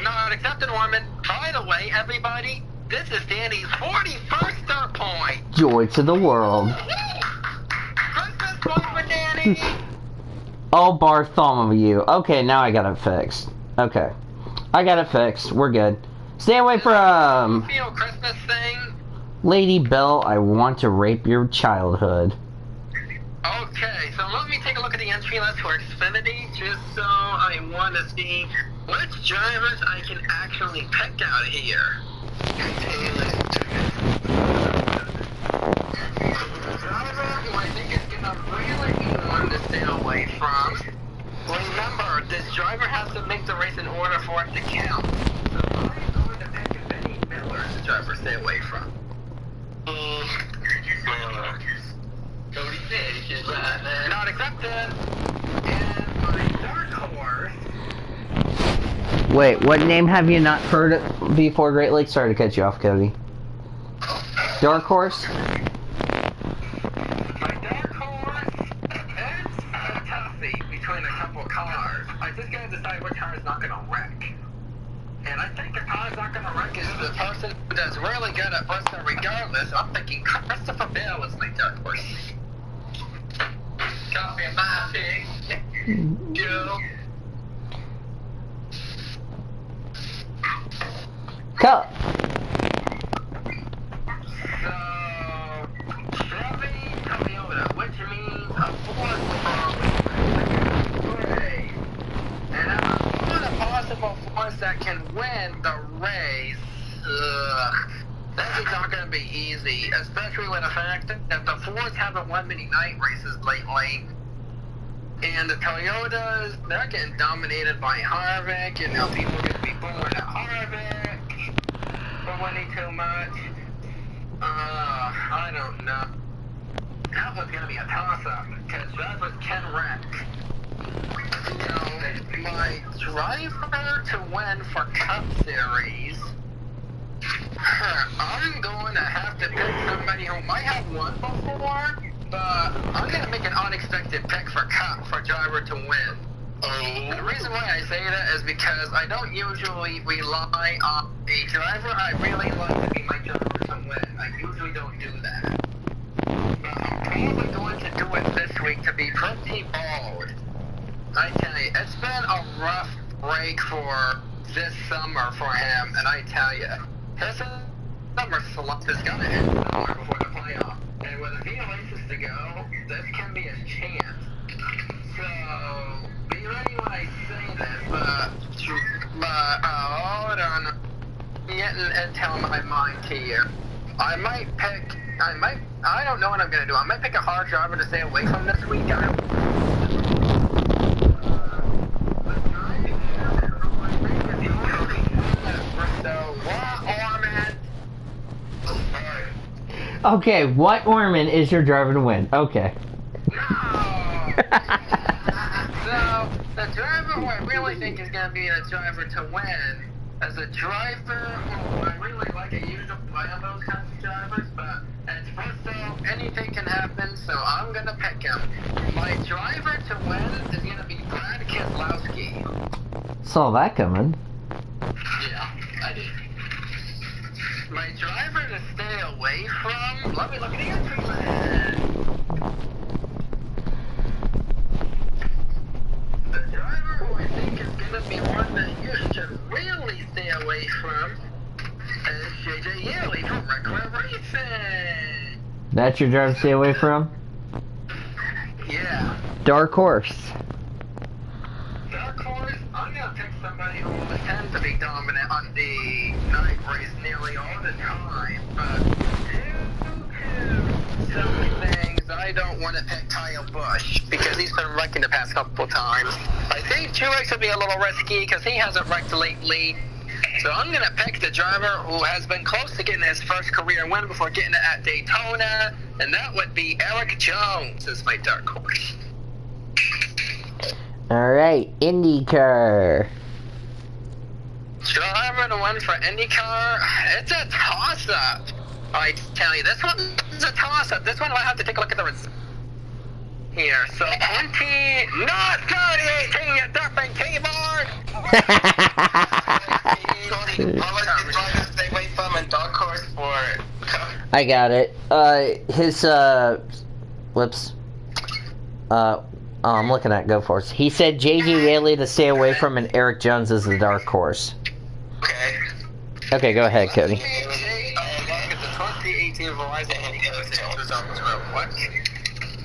S4: Not accepted, Orman. By the way, everybody, this is Danny's 41st start point.
S2: Joy to the world.
S4: Christmas point for Danny.
S2: Oh, Bartholomew. Okay, now I got it fixed. Okay. I got it fixed. We're good. Stay away from...
S4: Feel Christmas thing.
S2: Lady Belle, I want to rape your childhood.
S4: Okay, so let me take a look at the entry list for Xfinity, just so I want to see which drivers I can actually pick out of here. Driver who I think is going to really be one to stay away from. Remember, this driver has to make the race in order for it to count. So I'm going to pick Benny Miller as the driver to stay away from.
S5: Cody said,
S4: Not accepted. And my dark horse.
S2: Wait, what name have you not heard before, Great Lakes? Sorry to cut you off, Cody. Dark Horse?
S4: My dark horse. It's a toughie between a couple cars. I just gotta decide which car is not gonna wreck. And I think the car is not gonna wreck is the person that's really good at Bristol regardless. I'm thinking Christopher Bale is my dark horse.
S5: Copy my pick. Joe.
S2: Cut.
S4: So, Chevy Toyota, which means a Ford will probably win. And I want a possible force that can win the race. This is not going to be easy, especially with the fact that the Fords haven't won many night races lately. And the Toyotas, they're getting dominated by Harvick, and now people are going to be booing at Harvick for winning too much. I don't know. That one's going to be a toss-up, because drivers can wreck. Now, my driver to win for Cup Series, I'm going to have to pick somebody who might have won before, but I'm going to make an unexpected pick for Cup for driver to win. And the reason why I say that is because I don't usually rely on a driver I really like to be my driver to win. I usually don't do that. But I'm probably going to do it this week to be pretty bold. I tell you, it's been a rough break for this summer for him, and I tell you, his summer slump is going to end somewhere before the playoff. And with a few races to go, this can be his chance. So, be ready when I say this, but hold on. I'm getting intel in my mind here. I don't know what I'm going to do. I might pick a hard driver to stay away from this week. I don't
S2: Okay, what Orman is your driver to win? Okay.
S4: No! So, the driver who I really think is going to be the driver to win is a driver who I really like. I usually play on those kinds of drivers, but at first though, anything can happen, so I'm going to pick him. My driver to win is going to be Brad Keselowski.
S2: Saw that coming.
S4: Yeah, I did. My driver to stay away from, let me look at the entry list. The driver who I think is going to be one that you should really stay away from is JJ Yearly from Regular Racing.
S2: That's your driver to stay away from?
S4: Yeah.
S2: Dark Horse.
S4: Dark Horse, I'm going to pick somebody who tends to be dominant on the night race nearly all the time, but due to some things, I don't want to pick Kyle Busch because he's been wrecking the past couple times. I think Truex would be a little risky because he hasn't wrecked lately. So I'm going to pick the driver who has been close to getting his first career win before getting it at Daytona, and that would be Eric Jones as my dark horse.
S2: Alright, IndyCar.
S4: Driver to win for IndyCar, it's a toss-up. I tell you, this one is a toss-up. This one I have to take a look at the results here. So 2018, you dumping keyboard.
S5: What was the driver to stay away from and dark horse for?
S2: I got it. Whoops. I'm looking at Go Force. He said J.J. Yaley to stay away from and Eric Jones is the dark horse.
S5: Okay.
S2: Okay, go ahead, Cody.
S4: The 2018 Verizon IndyCar sales results real quick.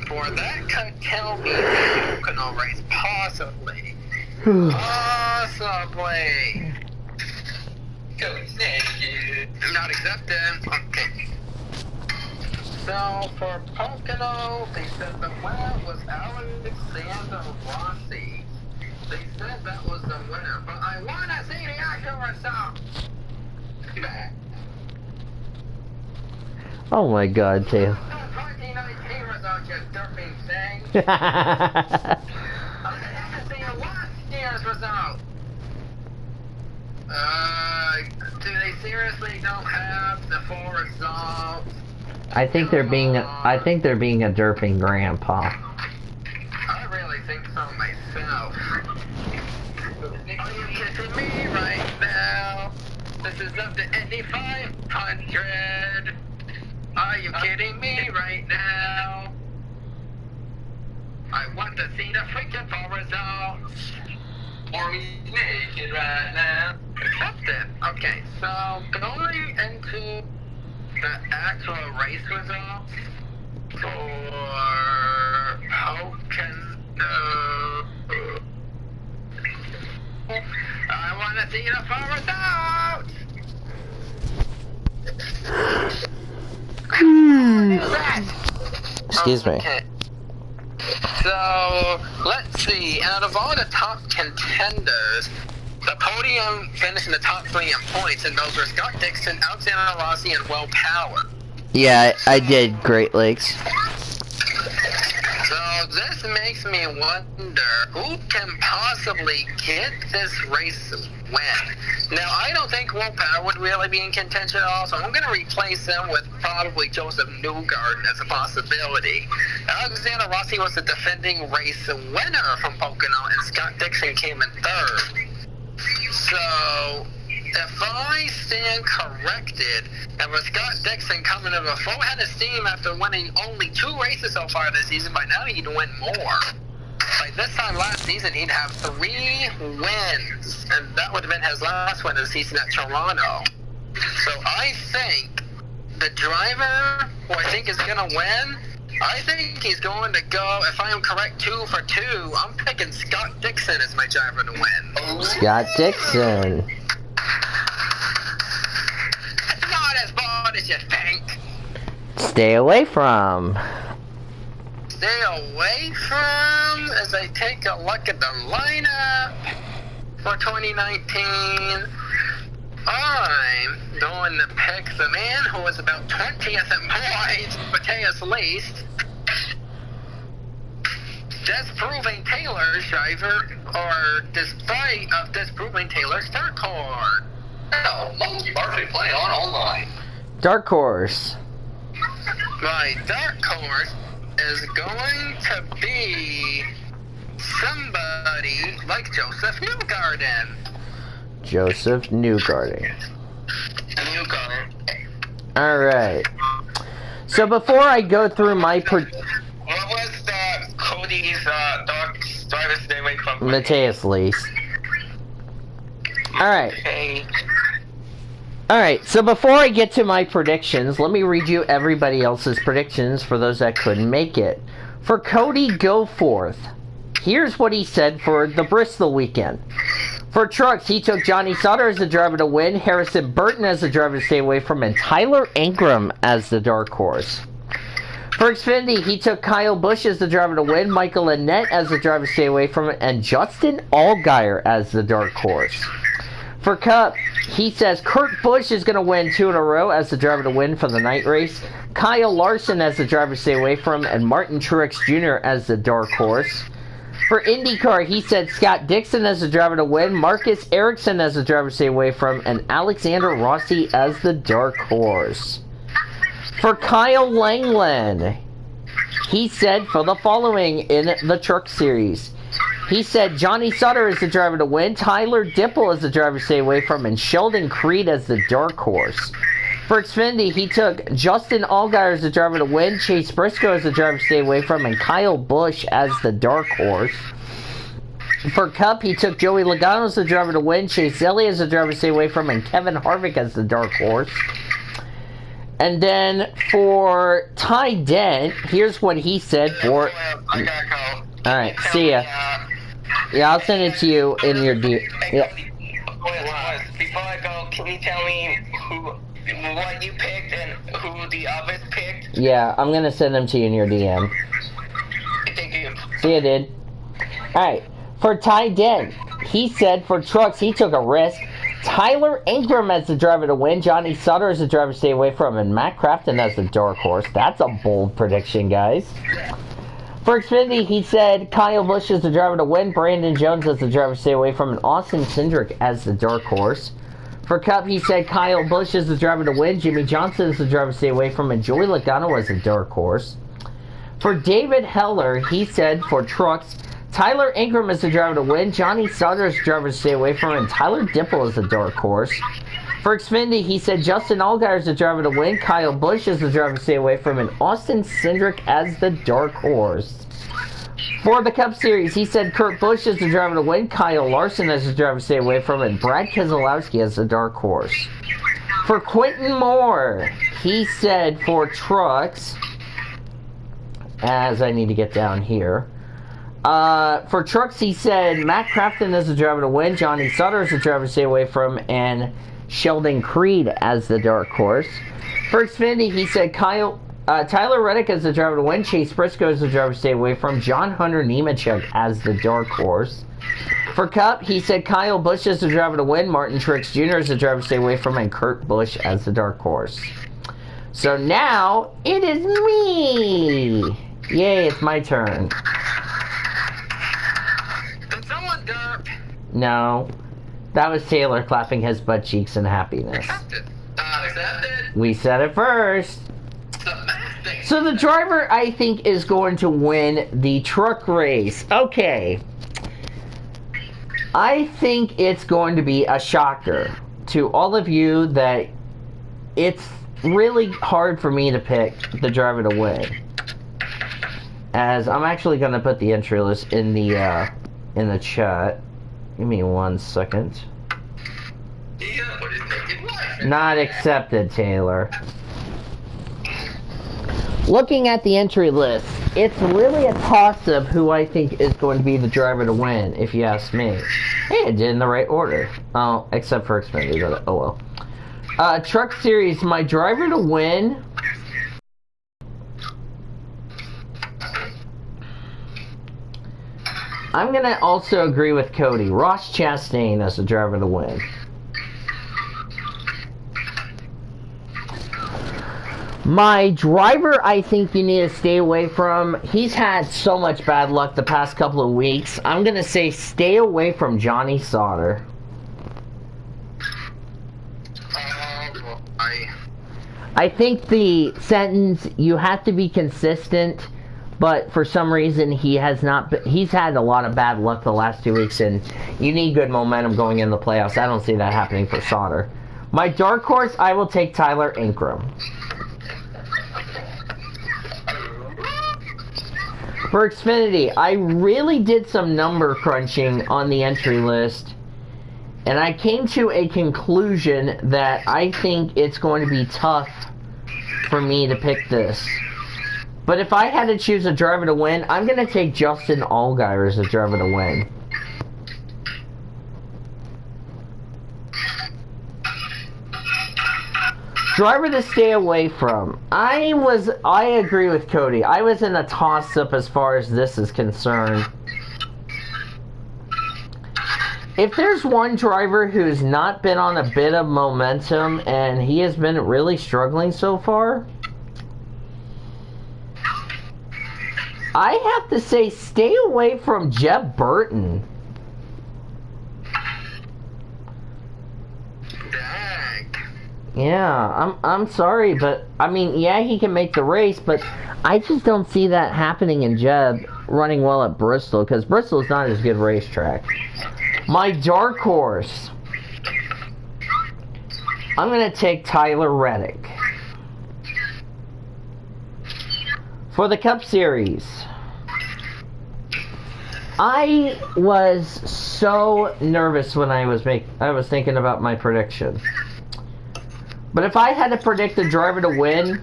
S4: For that could tell me the Pocono race, possibly. Possibly. Not accepted. Okay. So for Pocono, they said the winner was Alexander Rossi. They said that was the winner, but I want to see the actual result.
S2: Oh my god, Taylor.
S4: The 2019 result, you derping thing. I have to see last year's result. Do they seriously don't have the full results?
S2: I think they're being a derping grandpa.
S4: I really think so myself. Are you kidding me right now? This is up to Indy 500. Are you kidding me right now? I want to see the freaking full results. Or me naked right now. Accepted. Okay, so going into the actual race results for Pocono. I want to see the full results.
S2: Excuse me.
S4: Okay. So, let's see. Out of all the top contenders, the podium finished in the top 3 in points, and those were Scott Dixon, Alexander Rossi, and Will Power.
S2: Yeah, I did Great Lakes.
S4: So this makes me wonder who can possibly get this race win. Now, I don't think Will Power would really be in contention at all, so I'm going to replace him with probably Joseph Newgarden as a possibility. Alexander Rossi was the defending race winner from Pocono, and Scott Dixon came in third. So, if I stand corrected, and with Scott Dixon coming in a full head of steam after winning only 2 races so far this season, by now he'd win more. Like this time last season, he'd have 3 wins, and that would have been his last win of the season at Toronto. So I think the driver who I think is going to win, I think he's going to go, if I am correct, 2 for 2. I'm picking Scott Dixon as my driver to win.
S2: Scott Dixon.
S4: It's not as bad as you think.
S2: Stay away from.
S4: Stay away from, as I take a look at the lineup for 2019, I'm going to pick the man who was about 20th in points, Mateus Least, disproving Taylor's driver, or despite of disproving Taylor's dark horse.
S3: Oh, monkey varsity playing on online.
S2: Dark horse.
S4: My dark horse is going to be somebody like Joseph Newgarden.
S2: Joseph Newgarden.
S5: Newgarden.
S2: Alright. So before I go through my...
S5: What was Cody's dark driver's name away from?
S2: Mateus Least. Alright.
S5: Okay.
S2: Alright, so before I get to my predictions, let me read you everybody else's predictions for those that couldn't make it. For Cody Goforth, here's what he said for the Bristol weekend. For trucks, he took Johnny Sutter as the driver to win, Harrison Burton as the driver to stay away from, and Tyler Ingram as the dark horse. For Xfinity, he took Kyle Busch as the driver to win, Michael Annett as the driver to stay away from, and Justin Allgaier as the dark horse. For Cup, he says Kurt Busch is going to win 2 in a row as the driver to win for the night race, Kyle Larson as the driver to stay away from, and Martin Truex Jr. as the dark horse. For IndyCar, he said Scott Dixon as the driver to win, Marcus Ericsson as the driver to stay away from, and Alexander Rossi as the dark horse. For Kyle Langland, he said for the following in the Truck Series. He said Johnny Sutter is the driver to win, Tyler Dipple is the driver to stay away from, and Sheldon Creed as the dark horse. For Xfinity, he took Justin Allgaier as the driver to win, Chase Briscoe as the driver to stay away from, and Kyle Busch as the dark horse. For Cup, he took Joey Logano as the driver to win, Chase Elliott as the driver to stay away from, and Kevin Harvick as the dark horse. And then for Ty Dent, here's what he said for...
S5: I gotta go.
S2: Alright, see ya. Yeah, I'll send it to you in your... Yeah.
S5: Before I go, can you tell me what you picked and who the others picked?
S2: Yeah, I'm gonna send them to you in your DM.
S5: Thank you.
S2: See ya, dude. Alright, for Ty Dent, he said for trucks, he took a risk. Tyler Ingram as the driver to win, Johnny Sutter as the driver to stay away from, and Matt Crafton as the dark horse. That's a bold prediction, guys. For Xfinity, he said Kyle Busch as the driver to win, Brandon Jones as the driver to stay away from, and Austin Cindric as the dark horse. For Cup, he said Kyle Busch as the driver to win, Jimmy Johnson as the driver to stay away from, and Joey Logano as the dark horse. For David Heller, he said for trucks, Tyler Ingram is the driver to win, Johnny Sutter is the driver to stay away from, and Tyler Dipple is the dark horse. For Xfinity, he said Justin Allgaier is the driver to win, Kyle Busch is the driver to stay away from, and Austin Cindric as the dark horse. For the Cup Series, he said Kurt Busch is the driver to win, Kyle Larson as the driver to stay away from, and Brad Keselowski as the dark horse. For Quentin Moore, he said for trucks, as I need to get down here, for trucks, he said Matt Crafton as the driver to win, Johnny Sutter as the driver to stay away from, and Sheldon Creed as the dark horse. For Xfinity, he said Tyler Reddick as the driver to win, Chase Briscoe as the driver to stay away from, John Hunter Nemechek as the dark horse. For Cup, he said Kyle Busch as the driver to win, Martin Truex Jr. as the driver to stay away from, and Kurt Busch as the dark horse. So now, it is me! Yay, it's my turn.
S4: Did someone derp?
S2: No. That was Taylor clapping his butt cheeks in happiness.
S4: Accepted.
S3: Accepted.
S2: We said it first. So the driver, I think, is going to win the truck race. Okay. I think it's going to be a shocker to all of you that it's really hard for me to pick the driver to win. As I'm actually going to put the entry list in the chat. Give me 1 second. Not accepted, Taylor. Looking at the entry list, it's really a toss-up who I think is going to be the driver to win, if you ask me. Hey, I did in the right order. Oh, except for Xfinity, but oh well. Truck Series, my driver to win... I'm going to also agree with Cody. Ross Chastain as the driver to win. My driver, I think you need to stay away from. He's had so much bad luck the past couple of weeks. I'm going to say stay away from Johnny Sauter. I think the sentence, you have to be consistent, but for some reason he has not been, he's had a lot of bad luck the last 2 weeks, and you need good momentum going in the playoffs. I don't see that happening for Sauter. My dark horse, I will take Tyler Ankrum. For Xfinity, I really did some number crunching on the entry list, and I came to a conclusion that I think it's going to be tough for me to pick this. But if I had to choose a driver to win, I'm going to take Justin Allgaier as a driver to win. Driver to stay away from. I agree with Cody. I was in a toss-up as far as this is concerned. If there's one driver who's not been on a bit of momentum and he has been really struggling so far, I have to say stay away from Jeb Burton. Yeah, I'm sorry, but I mean, yeah, he can make the race, but I just don't see that happening in Jeb running well at Bristol, because Bristol is not as good racetrack. My dark horse, I'm going to take Tyler Reddick. For the Cup Series, I was so nervous when I was thinking about my prediction. But if I had to predict a driver to win,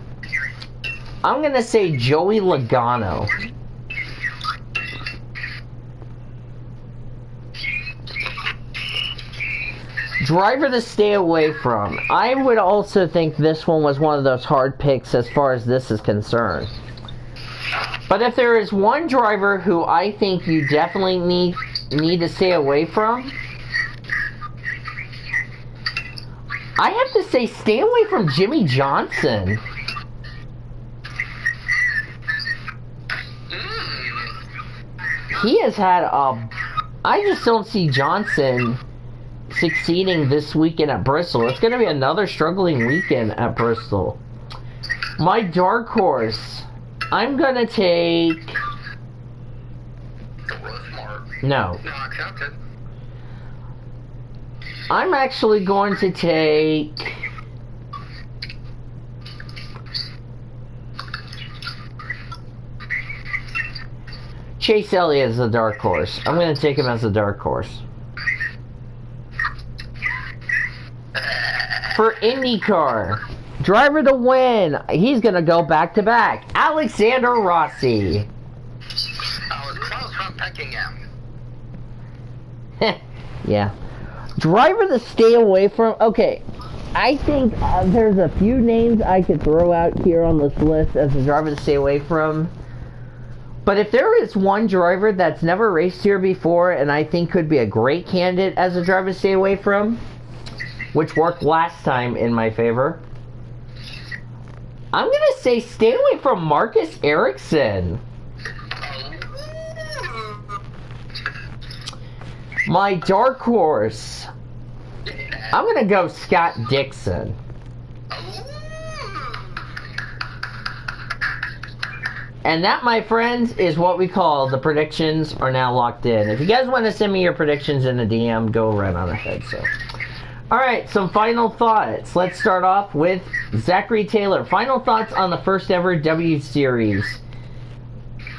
S2: I'm going to say Joey Logano. Driver to stay away from. I would also think this one was one of those hard picks as far as this is concerned. But if there is one driver who I think you definitely need to stay away from, I have to say stay away from Jimmy Johnson. He has had I just don't see Johnson succeeding this weekend at Bristol. It's going to be another struggling weekend at Bristol. My dark horse, I'm going to take... No. I'm actually going to take... Chase Elliott as a dark horse. I'm going to take him as a dark horse. For IndyCar, driver to win, he's going to go back-to-back. Alexander Rossi.
S4: I was close from picking him.
S2: Yeah. Driver to stay away from... Okay, I think there's a few names I could throw out here on this list as a driver to stay away from. But if there is one driver that's never raced here before and I think could be a great candidate as a driver to stay away from, which worked last time in my favor, I'm going to say stay away from Marcus Ericsson. My dark horse, I'm going to go Scott Dixon. And that, my friends, is what we call the predictions are now locked in. If you guys want to send me your predictions in a DM, go right on ahead. So, alright, some final thoughts. Let's start off with Zachary Taylor. Final thoughts on the first ever W Series.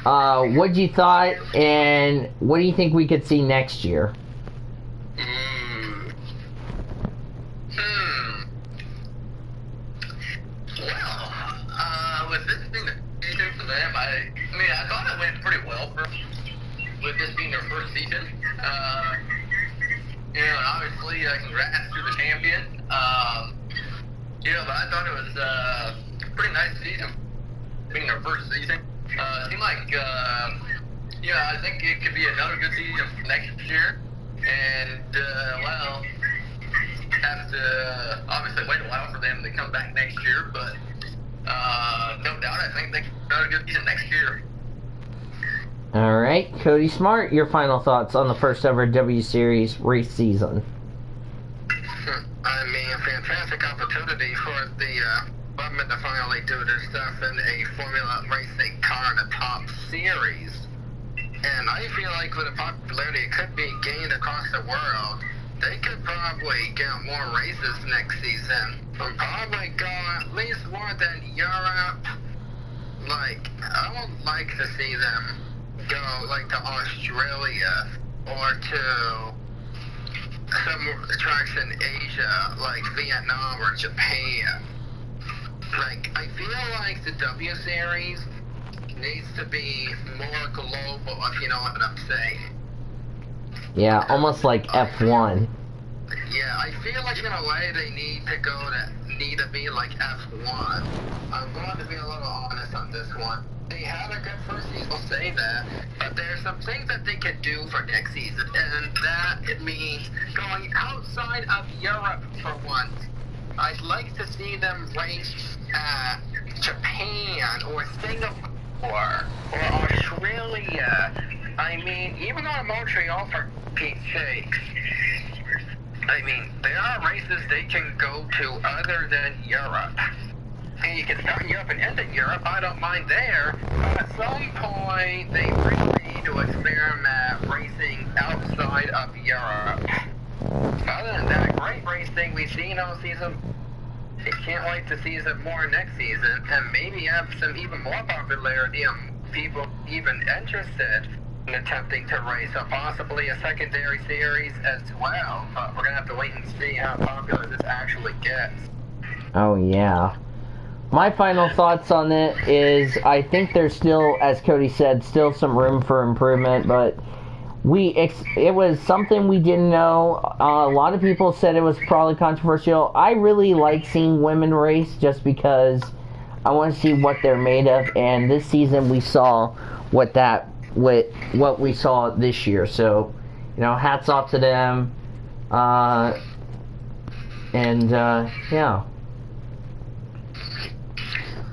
S2: What you thought, and what do you think we could see next year?
S3: Well, with this being the season for them, I mean, I thought it went pretty well for with this being their first season. You know, and obviously, congrats to the champion. You know, but I thought it was a pretty nice season, being their first season. Seemed like, yeah, I think it could be another good season for next year. And, well, have to obviously wait a while for them to come back next year. But, I think they got a good season next year.
S2: All right, Cody Smart, your final thoughts on the first ever W Series race season.
S4: I mean, a fantastic opportunity for the women to finally do their stuff in a Formula racing car in the top series. And I feel like with the popularity it could be gained across the world, they could probably get more races next season. And probably go at least more than Europe. Like, I would like to see them go, like, to Australia or to some tracks in Asia, like Vietnam or Japan. Like, I feel like the W Series needs to be more global, if you know what I'm saying.
S2: Yeah, almost like F1.
S4: Yeah, I feel like in a way they need to be like F1. I'm going to be a little honest on this one. They had a good first season, I'll say that, but there's some things that they could do for next season, and that it means going outside of Europe for once. I'd like to see them race at Japan or Singapore or Australia. I mean, even go to Montreal for Pete's sakes. I mean, there are races they can go to other than Europe. And you can start in Europe and end in Europe, I don't mind there. But at some point, they really need to experiment racing outside of Europe. Other than that, great racing we've seen all season. I can't wait to see some more next season, and maybe have some even more popularity and people even interested in attempting to race, or possibly a secondary series as well. But we're gonna have to wait and see how popular this actually gets.
S2: Oh, yeah. My final thoughts on it is I think there's still, as Cody said, still some room for improvement, but it was something we didn't know. A lot of people said it was probably controversial. I really like seeing women race just because I want to see what they're made of, and this season we saw what we saw this year. So, hats off to them. Yeah.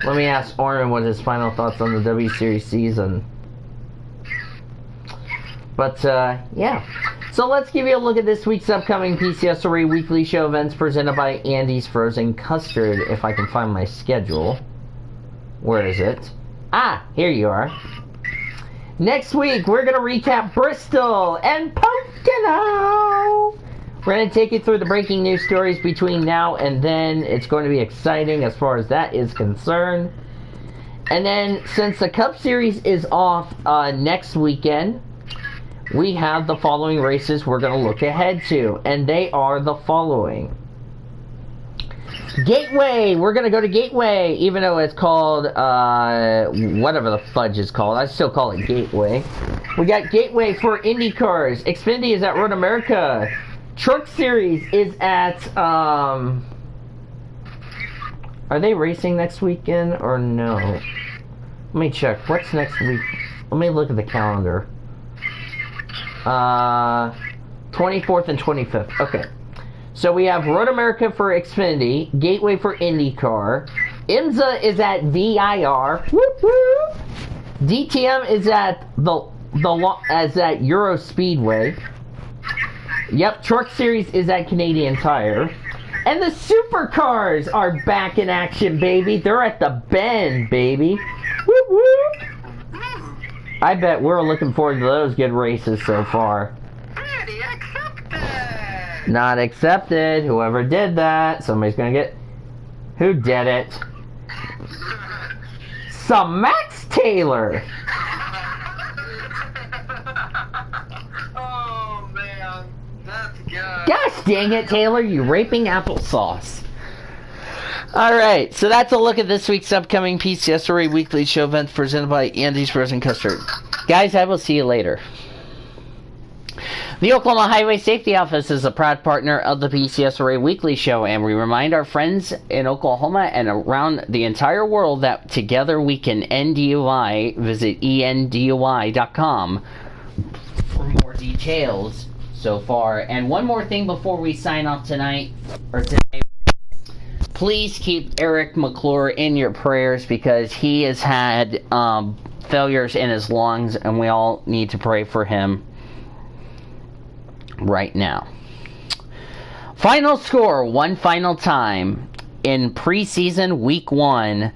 S2: Let me ask Orman what his final thoughts on the W Series season. But, yeah. So let's give you a look at this week's upcoming PCSRA weekly show events presented by Andy's Frozen Custard, if I can find my schedule. Where is it? Ah, here you are. Next week, we're going to recap Bristol and Pocono. We're going to take you through the breaking news stories between now and then. It's going to be exciting as far as that is concerned. And then, since the Cup Series is off next weekend, we have the following races we're going to look ahead to. And they are the following. Gateway! We're going to go to Gateway, even though it's called, whatever the fudge is called. I still call it Gateway. We got Gateway for IndyCars. Xfinity is at Road America. Truck Series is at, are they racing next weekend or no? Let me check. What's next week? Let me look at the calendar. 24th and 25th. Okay. So we have Road America for Xfinity, Gateway for IndyCar. IMSA is at VIR. Whoop whoop. DTM is at at Euro Speedway. Yep, Truck Series is at Canadian Tire. And the Supercars are back in action, baby. They're at the Bend, baby. Whoop whoop. I bet we're looking forward to those good races so far.
S4: Pretty accepted.
S2: Not accepted. Whoever did that, somebody's gonna get... Who did it? Some Max Taylor.
S4: Oh, man. That's good.
S2: Gosh dang it, Taylor, you raping applesauce. Alright, so that's a look at this week's upcoming PCSRA weekly show events presented by Andy's Frozen Custard. Guys, I will see you later. The Oklahoma Highway Safety Office is a proud partner of the PCSRA Weekly Show, and we remind our friends in Oklahoma and around the entire world that together we can end DUI. Visit endui.com for more details so far. And one more thing before we sign off tonight, or today. please keep Eric McClure in your prayers because he has had failures in his lungs, and we all need to pray for him right now. Final score, one final time in preseason week 1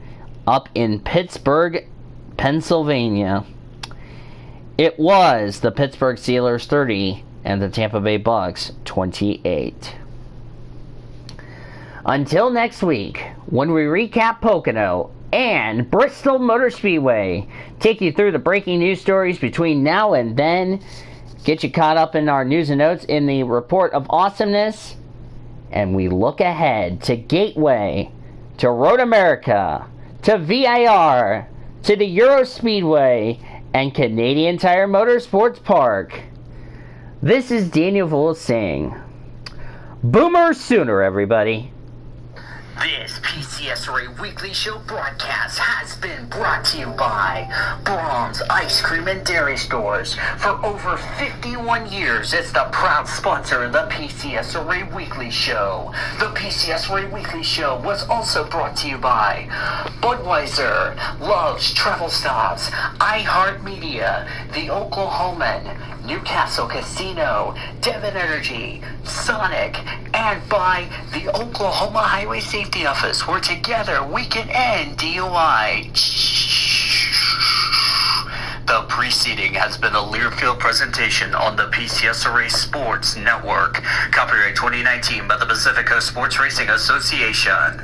S2: up in Pittsburgh, Pennsylvania. It was the Pittsburgh Steelers 30 and the Tampa Bay Bucks 28. Until next week, when we recap Pocono and Bristol Motor Speedway, take you through the breaking news stories between now and then, get you caught up in our news and notes in the Report of Awesomeness, and we look ahead to Gateway, to Road America, to VIR, to the Euro Speedway, and Canadian Tire Motorsports Park. This is Daniel Volas saying, Boomer Sooner, everybody.
S1: This PCSRA Weekly Show broadcast has been brought to you by Brahms Ice Cream and Dairy Stores. For over 51 years, it's the proud sponsor of the PCSRA Weekly Show. The PCSRA Weekly Show was also brought to you by Budweiser, Love's Travel Stops, iHeartMedia, The Oklahoman, Newcastle Casino, Devon Energy, Sonic, and by the Oklahoma Highway Safety Office, where together we can end DUI. The preceding has been a Learfield presentation on the PCSRA Sports Network. Copyright 2019 by the Pacific Coast Sports Racing Association.